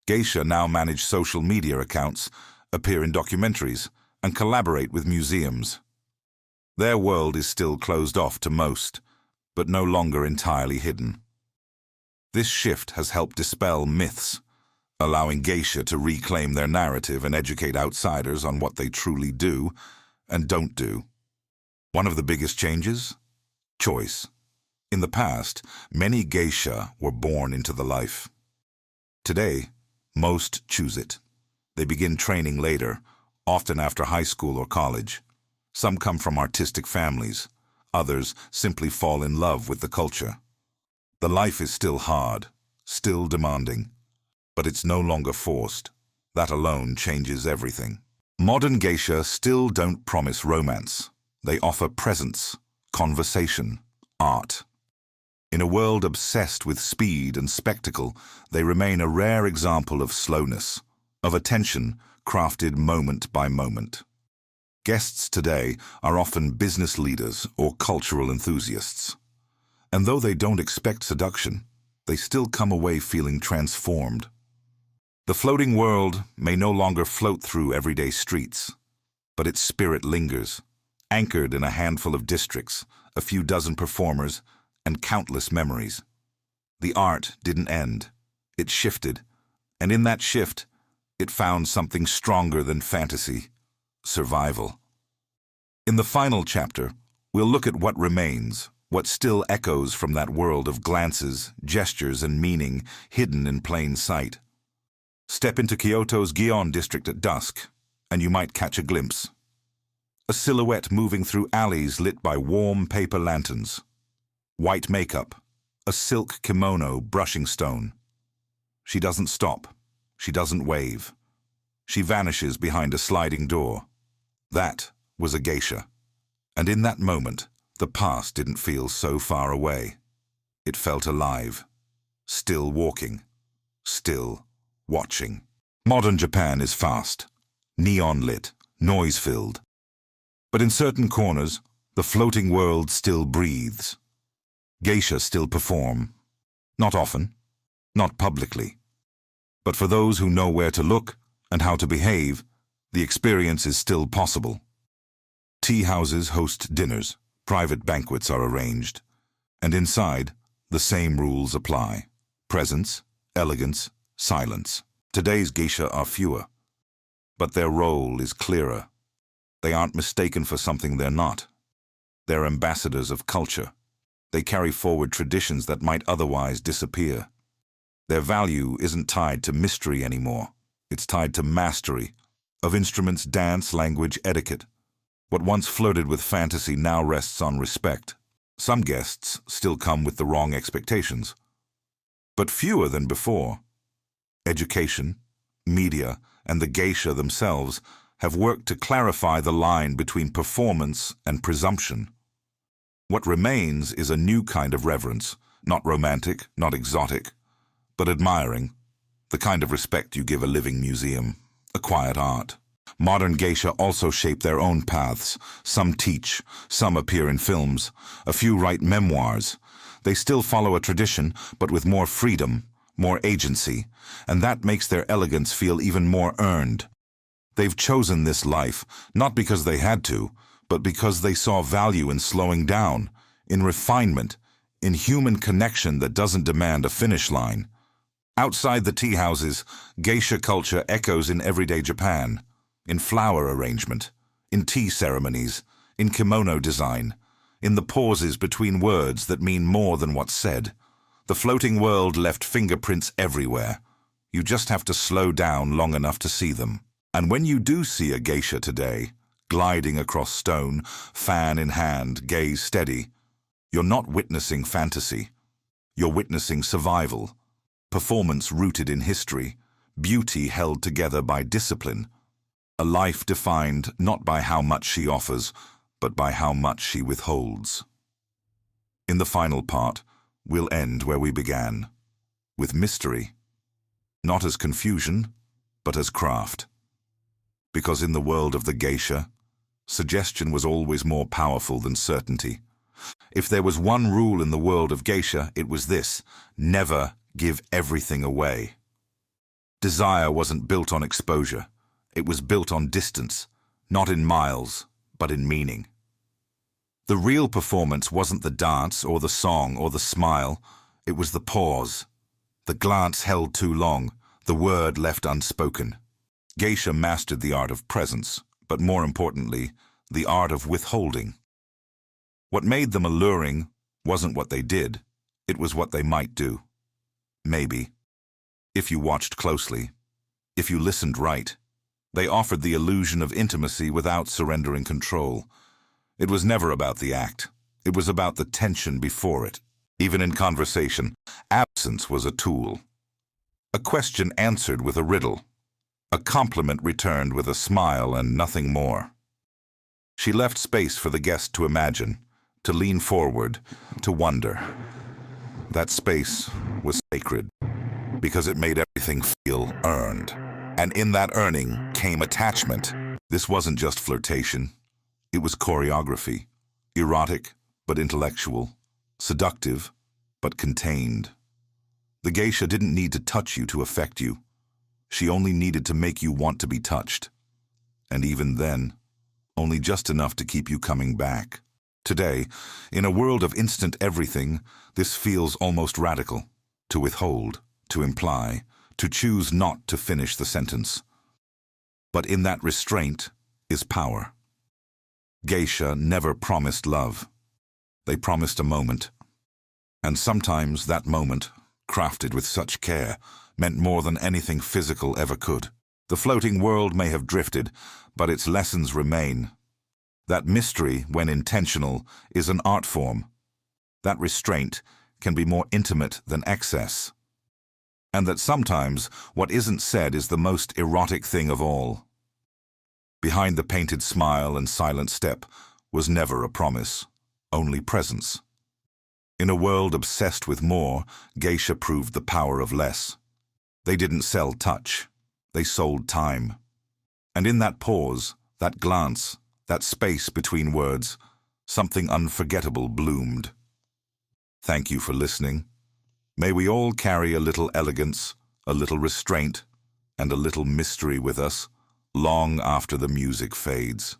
Geisha now manage social media accounts, appear in documentaries, and collaborate with museums. Their world is still closed off to most, but no longer entirely hidden. This shift has helped dispel myths, allowing geisha to reclaim their narrative and educate outsiders on what they truly do and don't do. One of the biggest changes? Choice. In the past, many geisha were born into the life. Today, most choose it. They begin training later, often after high school or college. Some come from artistic families. Others simply fall in love with the culture. The life is still hard, still demanding, but it's no longer forced. That alone changes everything. Modern geisha still don't promise romance. They offer presence, conversation, art. In a world obsessed with speed and spectacle, they remain a rare example of slowness, of attention crafted moment by moment. Guests today are often business leaders or cultural enthusiasts. And though they don't expect seduction, they still come away feeling transformed. The floating world may no longer float through everyday streets, but its spirit lingers, anchored in a handful of districts, a few dozen performers, and countless memories. The art didn't end. It shifted, and in that shift, it found something stronger than fantasy: survival. In the final chapter, we'll look at what remains, what still echoes from that world of glances, gestures, and meaning hidden in plain sight. Step into Kyoto's Gion district at dusk, and you might catch a glimpse. A silhouette moving through alleys lit by warm paper lanterns. White makeup, a silk kimono brushing stone. She doesn't stop. She doesn't wave. She vanishes behind a sliding door. That was a geisha. And in that moment, the past didn't feel so far away. It felt alive, still walking, still watching. Modern Japan is fast, neon-lit, noise-filled. But in certain corners, the floating world still breathes. Geisha still perform. Not often, not publicly. But for those who know where to look and how to behave, the experience is still possible. Tea houses host dinners, private banquets are arranged, and inside, the same rules apply. Presence, elegance, silence. Today's geisha are fewer, but their role is clearer. They aren't mistaken for something they're not. They're ambassadors of culture. They carry forward traditions that might otherwise disappear. Their value isn't tied to mystery anymore. It's tied to mastery of instruments, dance, language, etiquette. What once flirted with fantasy now rests on respect. Some guests still come with the wrong expectations, but fewer than before. Education, media, and the geisha themselves have worked to clarify the line between performance and presumption. What remains is a new kind of reverence, not romantic, not exotic, but admiring, the kind of respect you give a living museum, a quiet art. Modern geisha also shape their own paths. Some teach, some appear in films, a few write memoirs. They still follow a tradition, but with more freedom, more agency, and that makes their elegance feel even more earned. They've chosen this life, not because they had to, but because they saw value in slowing down, in refinement, in human connection that doesn't demand a finish line. Outside the tea houses, geisha culture echoes in everyday Japan, in flower arrangement, in tea ceremonies, in kimono design, in the pauses between words that mean more than what's said. The floating world left fingerprints everywhere. You just have to slow down long enough to see them. And when you do see a geisha today, gliding across stone, fan in hand, gaze steady, you're not witnessing fantasy. You're witnessing survival, performance rooted in history, beauty held together by discipline, a life defined not by how much she offers, but by how much she withholds. In the final part, we'll end where we began, with mystery, not as confusion, but as craft. Because in the world of the geisha, suggestion was always more powerful than certainty. If there was one rule in the world of geisha, it was this: never give everything away. Desire wasn't built on exposure. It was built on distance, not in miles, but in meaning. The real performance wasn't the dance or the song or the smile. It was the pause, the glance held too long, the word left unspoken. Geisha mastered the art of presence, but more importantly, the art of withholding. What made them alluring wasn't what they did, it was what they might do. Maybe. If you watched closely, if you listened right, they offered the illusion of intimacy without surrendering control. It was never about the act. It was about the tension before it. Even in conversation, absence was a tool. A question answered with a riddle. A compliment returned with a smile and nothing more. She left space for the guest to imagine, to lean forward, to wonder. That space was sacred, because it made everything feel earned. And in that earning came attachment. This wasn't just flirtation. It was choreography, erotic but intellectual, seductive but contained. The geisha didn't need to touch you to affect you. She only needed to make you want to be touched. And even then, only just enough to keep you coming back. Today, in a world of instant everything, this feels almost radical. To withhold, to imply, to choose not to finish the sentence. But in that restraint is power. Geisha never promised love. They promised a moment. And sometimes that moment, crafted with such care, meant more than anything physical ever could. The floating world may have drifted, but its lessons remain. That mystery, when intentional, is an art form. That restraint can be more intimate than excess. And that sometimes what isn't said is the most erotic thing of all. Behind the painted smile and silent step was never a promise, only presence. In a world obsessed with more, geisha proved the power of less. They didn't sell touch, they sold time. And in that pause, that glance, that space between words, something unforgettable bloomed. Thank you for listening. May we all carry a little elegance, a little restraint, and a little mystery with us, long after the music fades.